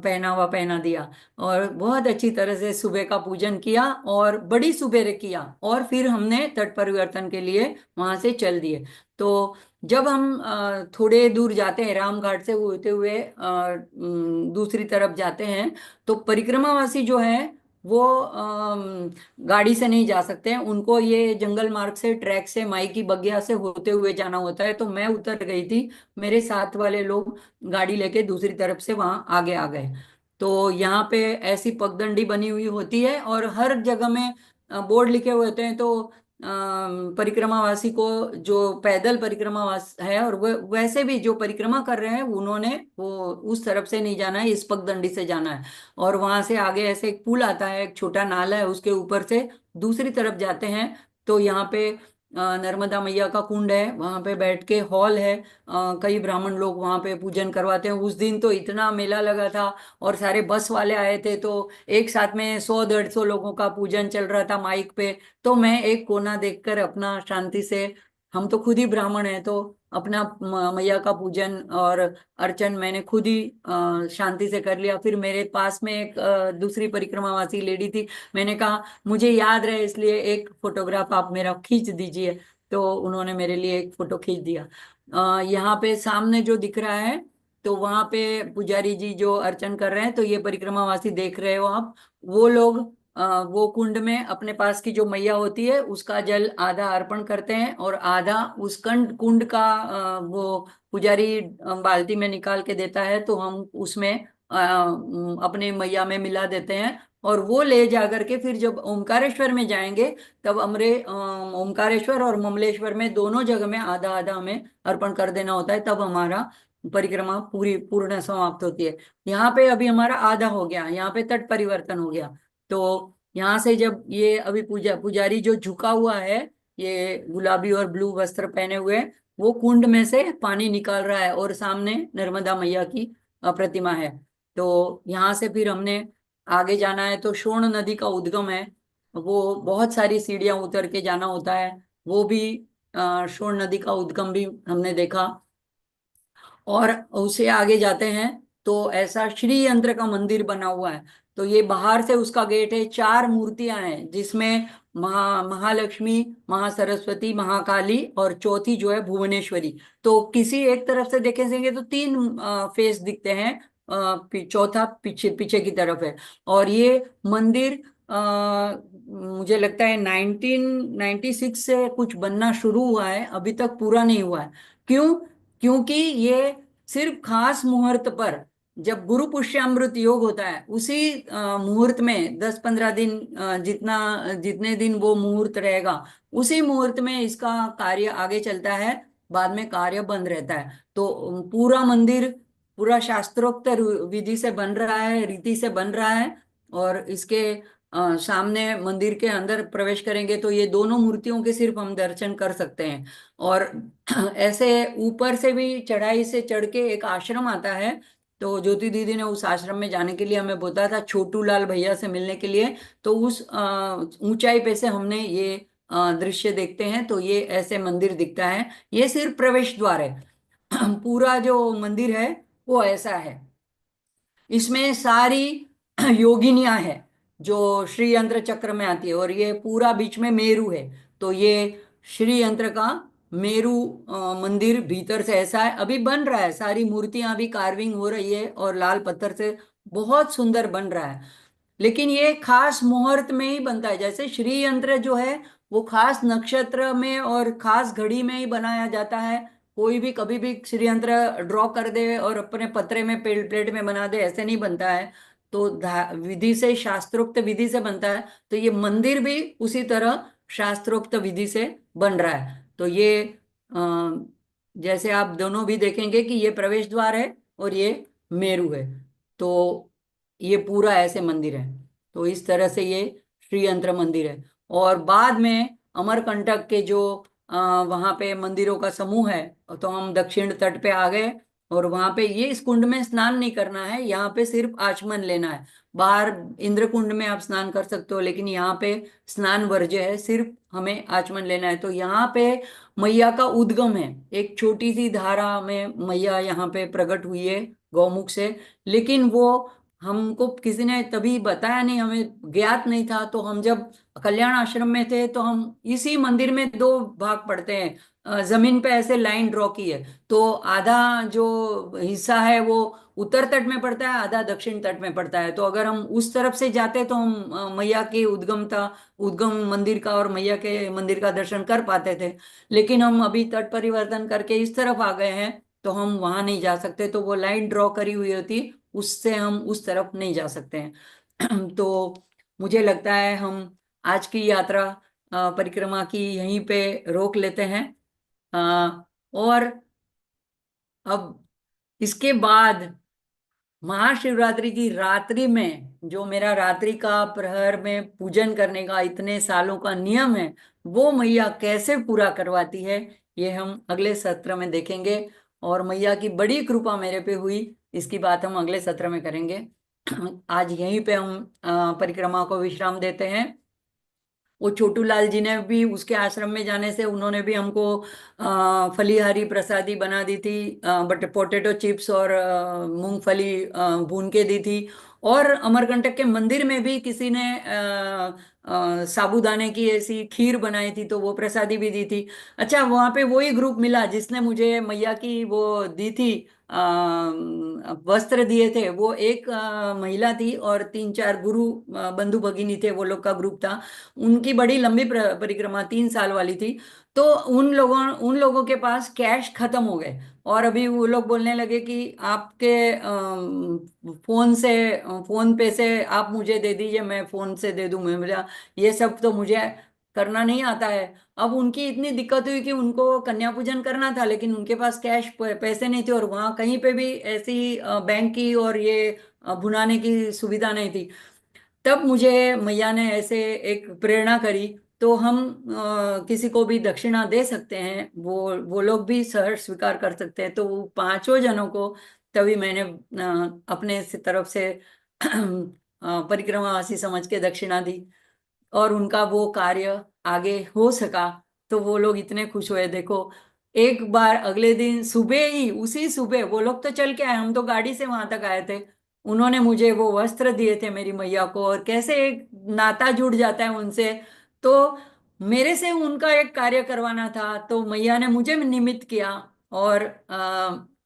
[SPEAKER 1] पहनावा पहना दिया। और बहुत अच्छी तरह से सुबह का पूजन किया और बड़ी सुबेरे किया। और फिर हमने तट परिवर्तन के लिए वहां से चल दिए। तो जब हम थोड़े दूर जाते हैं, रामघाट से होते हुए दूसरी तरफ जाते हैं, तो परिक्रमावासी जो है वो गाड़ी से नहीं जा सकते हैं, उनको ये जंगल मार्ग से, ट्रैक से, माई की बगिया से होते हुए जाना होता है। तो मैं उतर गई थी, मेरे साथ वाले लोग गाड़ी लेके दूसरी तरफ से वहां आगे आ गए। तो यहाँ पे ऐसी पगडंडी बनी हुई होती है और हर जगह में बोर्ड लिखे हुए होते हैं। तो परिक्रमावासी को, जो पैदल परिक्रमावास है और वो वैसे भी जो परिक्रमा कर रहे हैं उन्होंने वो उस तरफ से नहीं जाना है, इस पगडंडी से जाना है। और वहां से आगे ऐसे एक पुल आता है, एक छोटा नाला है, उसके ऊपर से दूसरी तरफ जाते हैं। तो यहाँ पे नर्मदा मैया का कुंड है, वहां पे बैठ के हॉल है। कई ब्राह्मण लोग वहां पे पूजन करवाते हैं। उस दिन तो इतना मेला लगा था और सारे बस वाले आए थे, तो एक साथ में 100-150 लोगों का पूजन चल रहा था माइक पे। तो मैं एक कोना देखकर अपना शांति से, हम तो खुद ही ब्राह्मण हैं, तो अपना मैया का पूजन और अर्चन मैंने खुद ही शांति से कर लिया। फिर मेरे पास में एक दूसरी परिक्रमावासी लेडी थी। मैंने कहा मुझे याद रहे इसलिए एक फोटोग्राफ आप मेरा खींच दीजिए। तो उन्होंने मेरे लिए एक फोटो खींच दिया। यहाँ पे सामने जो दिख रहा है, तो वहां पे पुजारी जी जो अर्चन कर रहे हैं, तो ये परिक्रमावासी देख रहे हो आप, वो लोग वो कुंड में अपने पास की जो मैया होती है उसका जल आधा अर्पण करते हैं और आधा उस कुंड कुंड का वो पुजारी बाल्टी में निकाल के देता है, तो हम उसमें अपने मैया में मिला देते हैं। और वो ले जा करके फिर जब ओमकारेश्वर में जाएंगे, तब हमरे ओमकारेश्वर और ममलेश्वर में दोनों जगह में आधा आधा हमें अर्पण कर देना होता है, तब हमारा परिक्रमा पूरी पूर्ण समाप्त होती है। यहाँ पे अभी हमारा आधा हो गया, यहाँ पे तट परिवर्तन हो गया। तो यहाँ से जब ये अभी पुजारी जो झुका हुआ है, ये गुलाबी और ब्लू वस्त्र पहने हुए, वो कुंड में से पानी निकाल रहा है और सामने नर्मदा मैया की प्रतिमा है। तो यहाँ से फिर हमने आगे जाना है, तो शोण नदी का उद्गम है, वो बहुत सारी सीढ़ियां उतर के जाना होता है। वो भी शोण नदी का उद्गम भी हमने देखा। और उसे आगे जाते हैं तो ऐसा श्री यंत्र का मंदिर बना हुआ है। तो ये बाहर से उसका गेट है, 4 मूर्तियां हैं जिसमें महालक्ष्मी, महासरस्वती, महाकाली और चौथी जो है भुवनेश्वरी। तो किसी एक तरफ से देखेंगे तो 3 फेस दिखते हैं, चौथा पीछे पीछे की तरफ है। और ये मंदिर मुझे लगता है 1996 से कुछ बनना शुरू हुआ है, अभी तक पूरा नहीं हुआ है। क्यों? क्योंकि ये सिर्फ खास मुहूर्त पर, जब गुरु पुष्यामृत योग होता है उसी मुहूर्त में 10-15 दिन, जितना जितने दिन वो मुहूर्त रहेगा, उसी मुहूर्त में इसका कार्य आगे चलता है। बाद में कार्य बंद रहता है। तो पूरा मंदिर पूरा शास्त्रोक्त विधि से बन रहा है, रीति से बन रहा है। और इसके सामने मंदिर के अंदर प्रवेश करेंगे तो ये दोनों मूर्तियों के सिर्फ हम दर्शन कर सकते हैं। और ऐसे ऊपर से भी चढ़ाई से चढ़ के एक आश्रम आता है। तो ज्योति दीदी ने उस आश्रम में जाने के लिए हमें बोला था, छोटू लाल भैया से मिलने के लिए। तो उस ऊंचाई पे से हमने ये दृश्य देखते हैं, तो ये ऐसे मंदिर दिखता है। ये सिर्फ प्रवेश द्वार है। पूरा जो मंदिर है वो ऐसा है। इसमें सारी योगिनियां हैं जो श्री यंत्र चक्र में आती है, और ये पूरा बीच में मेरू है। तो ये श्री यंत्र का मेरू मंदिर भीतर से ऐसा है, अभी बन रहा है, सारी मूर्तियां अभी कार्विंग हो रही है और लाल पत्थर से बहुत सुंदर बन रहा है। लेकिन ये खास मुहूर्त में ही बनता है। जैसे श्री यंत्र जो है वो खास नक्षत्र में और खास घड़ी में ही बनाया जाता है। कोई भी कभी भी श्री यंत्र ड्रॉ कर दे और अपने पत्रे में प्लेट में बना दे, ऐसे नहीं बनता है। तो विधि से, शास्त्रोक्त विधि से बनता है। तो ये मंदिर भी उसी तरह शास्त्रोक्त विधि से बन रहा है। तो ये जैसे आप दोनों भी देखेंगे कि ये प्रवेश द्वार है और ये मेरू है। तो ये पूरा ऐसे मंदिर है। तो इस तरह से ये श्री यंत्र मंदिर है। और बाद में अमरकंटक के जो वहां पे मंदिरों का समूह है, तो हम दक्षिण तट पे आ गए। और वहां पे ये, इस कुंड में स्नान नहीं करना है, यहाँ पे सिर्फ आचमन लेना है। बाहर इंद्र कुंड में आप स्नान कर सकते हो, लेकिन यहाँ पे स्नान वर्ज्य है, सिर्फ हमें आचमन लेना है। तो यहाँ पे मैया का उद्गम है, एक छोटी सी धारा में मैया यहाँ पे प्रकट हुई है गौमुख से। लेकिन वो हमको किसी ने तभी बताया नहीं, हमें ज्ञात नहीं था। तो हम जब कल्याण आश्रम में थे तो हम इसी मंदिर में 2 भाग पढ़ते हैं, जमीन पे ऐसे लाइन ड्रॉ की है। तो आधा जो हिस्सा है वो उत्तर तट में पड़ता है, आधा दक्षिण तट में पड़ता है। तो अगर हम उस तरफ से जाते तो हम मैया के उद्गम मंदिर का और मैया के मंदिर का दर्शन कर पाते थे। लेकिन हम अभी तट परिवर्तन करके इस तरफ आ गए हैं, तो हम वहां नहीं जा सकते। तो वो लाइन ड्रॉ करी हुई होती, उससे हम उस तरफ नहीं जा सकते हैं। तो मुझे लगता है हम आज की यात्रा परिक्रमा की यहीं पे रोक लेते हैं। और अब इसके बाद महाशिवरात्रि की रात्रि में जो मेरा रात्रि का प्रहर में पूजन करने का इतने सालों का नियम है, वो मैया कैसे पूरा करवाती है, ये हम अगले सत्र में देखेंगे। और मैया की बड़ी कृपा मेरे पे हुई, इसकी बात हम अगले सत्र में करेंगे। आज यहीं पे हम परिक्रमा को विश्राम देते हैं। वो छोटू लाल जी ने भी, उसके आश्रम में जाने से उन्होंने भी हमको फलीहारी प्रसादी बना दी थी, बट पोटैटो चिप्स और मूंगफली भून के दी थी। और अमरकंटक के मंदिर में भी किसी ने साबूदाने की ऐसी खीर बनाई थी, तो वो प्रसादी भी दी थी। अच्छा, वहां पे वही ग्रुप मिला जिसने मुझे मैया की वो दी थी, वस्त्र दिए थे। वो एक महिला थी और तीन चार गुरु बंधु भगिनी थे, वो लोग का ग्रुप था। उनकी बड़ी लंबी परिक्रमा 3 साल वाली थी। तो उन लोगों के पास कैश खत्म हो गए, और अभी वो लोग बोलने लगे कि आपके फोन पे से आप मुझे दे दीजिए, मैं फोन से दे दूं। मैं बोला ये सब तो मुझे करना नहीं आता है। अब उनकी इतनी दिक्कत हुई कि उनको कन्या पूजन करना था, लेकिन उनके पास कैश पैसे नहीं थे, और वहाँ कहीं पे भी ऐसी बैंक की और ये भुनाने की सुविधा नहीं थी। तब मुझे मैया ने ऐसे एक प्रेरणा करी, तो हम किसी को भी दक्षिणा दे सकते हैं, वो लोग भी सहर्ष स्वीकार कर सकते हैं। तो वो पांचों जनों को तभी मैंने अपने तरफ से परिक्रमावासी समझ के दक्षिणा दी, और उनका वो कार्य आगे हो सका। तो वो लोग इतने खुश हुए। देखो, एक बार अगले दिन सुबह ही, उसी सुबह वो लोग तो चल के आए, हम तो गाड़ी से वहां तक आए थे। उन्होंने मुझे वो वस्त्र दिए थे मेरी मैया को, और कैसे एक नाता जुड़ जाता है उनसे। तो मेरे से उनका एक कार्य करवाना था, तो मैया ने मुझे निमित्त किया, और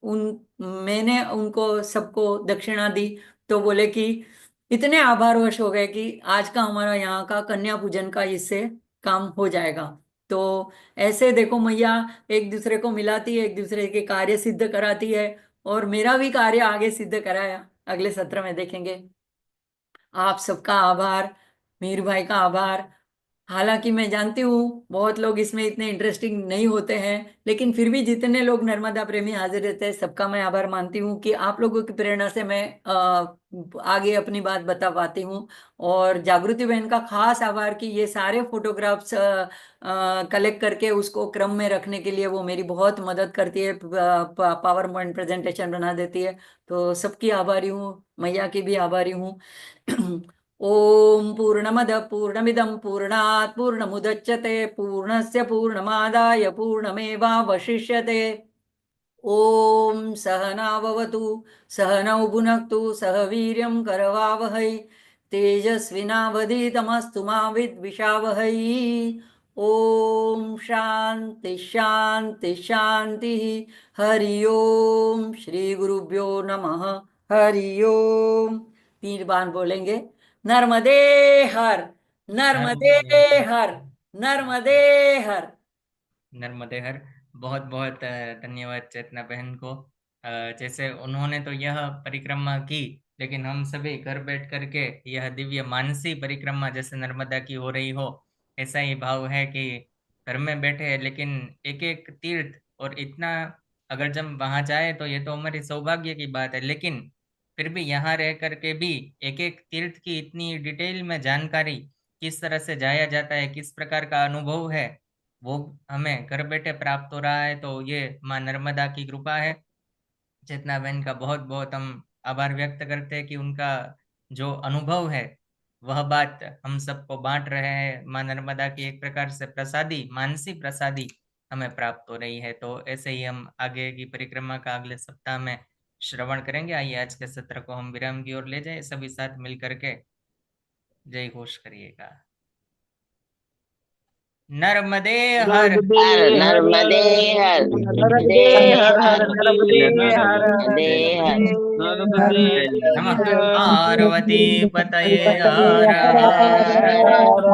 [SPEAKER 1] उन मैंने उनको सबको दक्षिणा दी। तो बोले कि इतने आभारवश हो गए कि आज का हमारा यहाँ का कन्या पूजन का इससे काम हो जाएगा। तो ऐसे देखो, मैया एक दूसरे को मिलाती है, एक दूसरे के कार्य सिद्ध कराती है, और मेरा भी कार्य आगे सिद्ध कराया, अगले सत्र में देखेंगे। आप सबका आभार, मीर भाई का आभार। हालांकि मैं जानती हूँ बहुत लोग इसमें इतने इंटरेस्टिंग नहीं होते हैं, लेकिन फिर भी जितने लोग नर्मदा प्रेमी हाजिर रहते हैं, सबका मैं आभार मानती हूँ कि आप लोगों की प्रेरणा से मैं आगे अपनी बात बता पाती हूँ। और जागृति बहन का खास आभार कि ये सारे फोटोग्राफ्स कलेक्ट करके उसको क्रम में रखने के लिए वो मेरी बहुत मदद करती है, पावर पॉइंट प्रेजेंटेशन बना देती है। तो सबकी आभारी हूँ, मैया की भी आभारी हूँ। ओम पूर्णमद पूर्णमिदं पूर्णात् पूर्णमुदच्यते पूर्णस्य पूर्णमादाय पूर्णमेवावशिष्यते। ओम सहनाववतु सहनौ भुनक्तु सह वीर्यं करवावहै तेजस्विनावधीतमस्तु मा विद्विषावहै। ओम शांति शांति शांति। हरि ओम श्री गुरुभ्यो नमः। हरि ओम। 3 बार बोलेंगे। नर्मदे हर, नर्मदे
[SPEAKER 2] नर्मदे
[SPEAKER 1] हर, नर्मदे हर।
[SPEAKER 2] नर्मदे हर। बहुत बहुत धन्यवाद चेतना बहन को। जैसे उन्होंने तो यह परिक्रमा की, लेकिन हम सभी घर बैठ करके यह दिव्य मानसी परिक्रमा जैसे नर्मदा की हो रही हो, ऐसा ही भाव है कि घर में बैठे हैं, लेकिन एक एक तीर्थ और इतना, अगर जब वहां जाए तो ये तो हमारी सौभाग्य की बात है, लेकिन फिर भी यहाँ रह करके भी एक एक तीर्थ की इतनी डिटेल में जानकारी, किस तरह से जाया जाता है, किस प्रकार का अनुभव है, वो हमें घर बैठे प्राप्त हो रहा है। तो ये माँ नर्मदा की कृपा है। चेतना बहन का बहुत बहुत हम आभार व्यक्त करते हैं कि उनका जो अनुभव है वह बात हम सबको बांट रहे हैं। माँ नर्मदा की एक प्रकार से प्रसादी, मानसी प्रसादी हमें प्राप्त हो रही है। तो ऐसे ही हम आगे की परिक्रमा का अगले सप्ताह में श्रवण करेंगे। आइए आज के सत्र को हम विराम की ओर ले जाए, सभी साथ मिल करके जय घोष करिएगा। नर्मदे हर
[SPEAKER 3] नर्मदे
[SPEAKER 4] हर
[SPEAKER 3] हर
[SPEAKER 4] नर्मदे हर
[SPEAKER 3] नर्मदे हर हर
[SPEAKER 4] नर्मदे
[SPEAKER 3] नर्मदे हर हर
[SPEAKER 4] नर्मदे हर
[SPEAKER 3] नर्मदे
[SPEAKER 2] नमः
[SPEAKER 3] हर
[SPEAKER 2] पार्वती पतये
[SPEAKER 3] हर
[SPEAKER 2] हर
[SPEAKER 4] हर
[SPEAKER 2] हर।
[SPEAKER 4] हर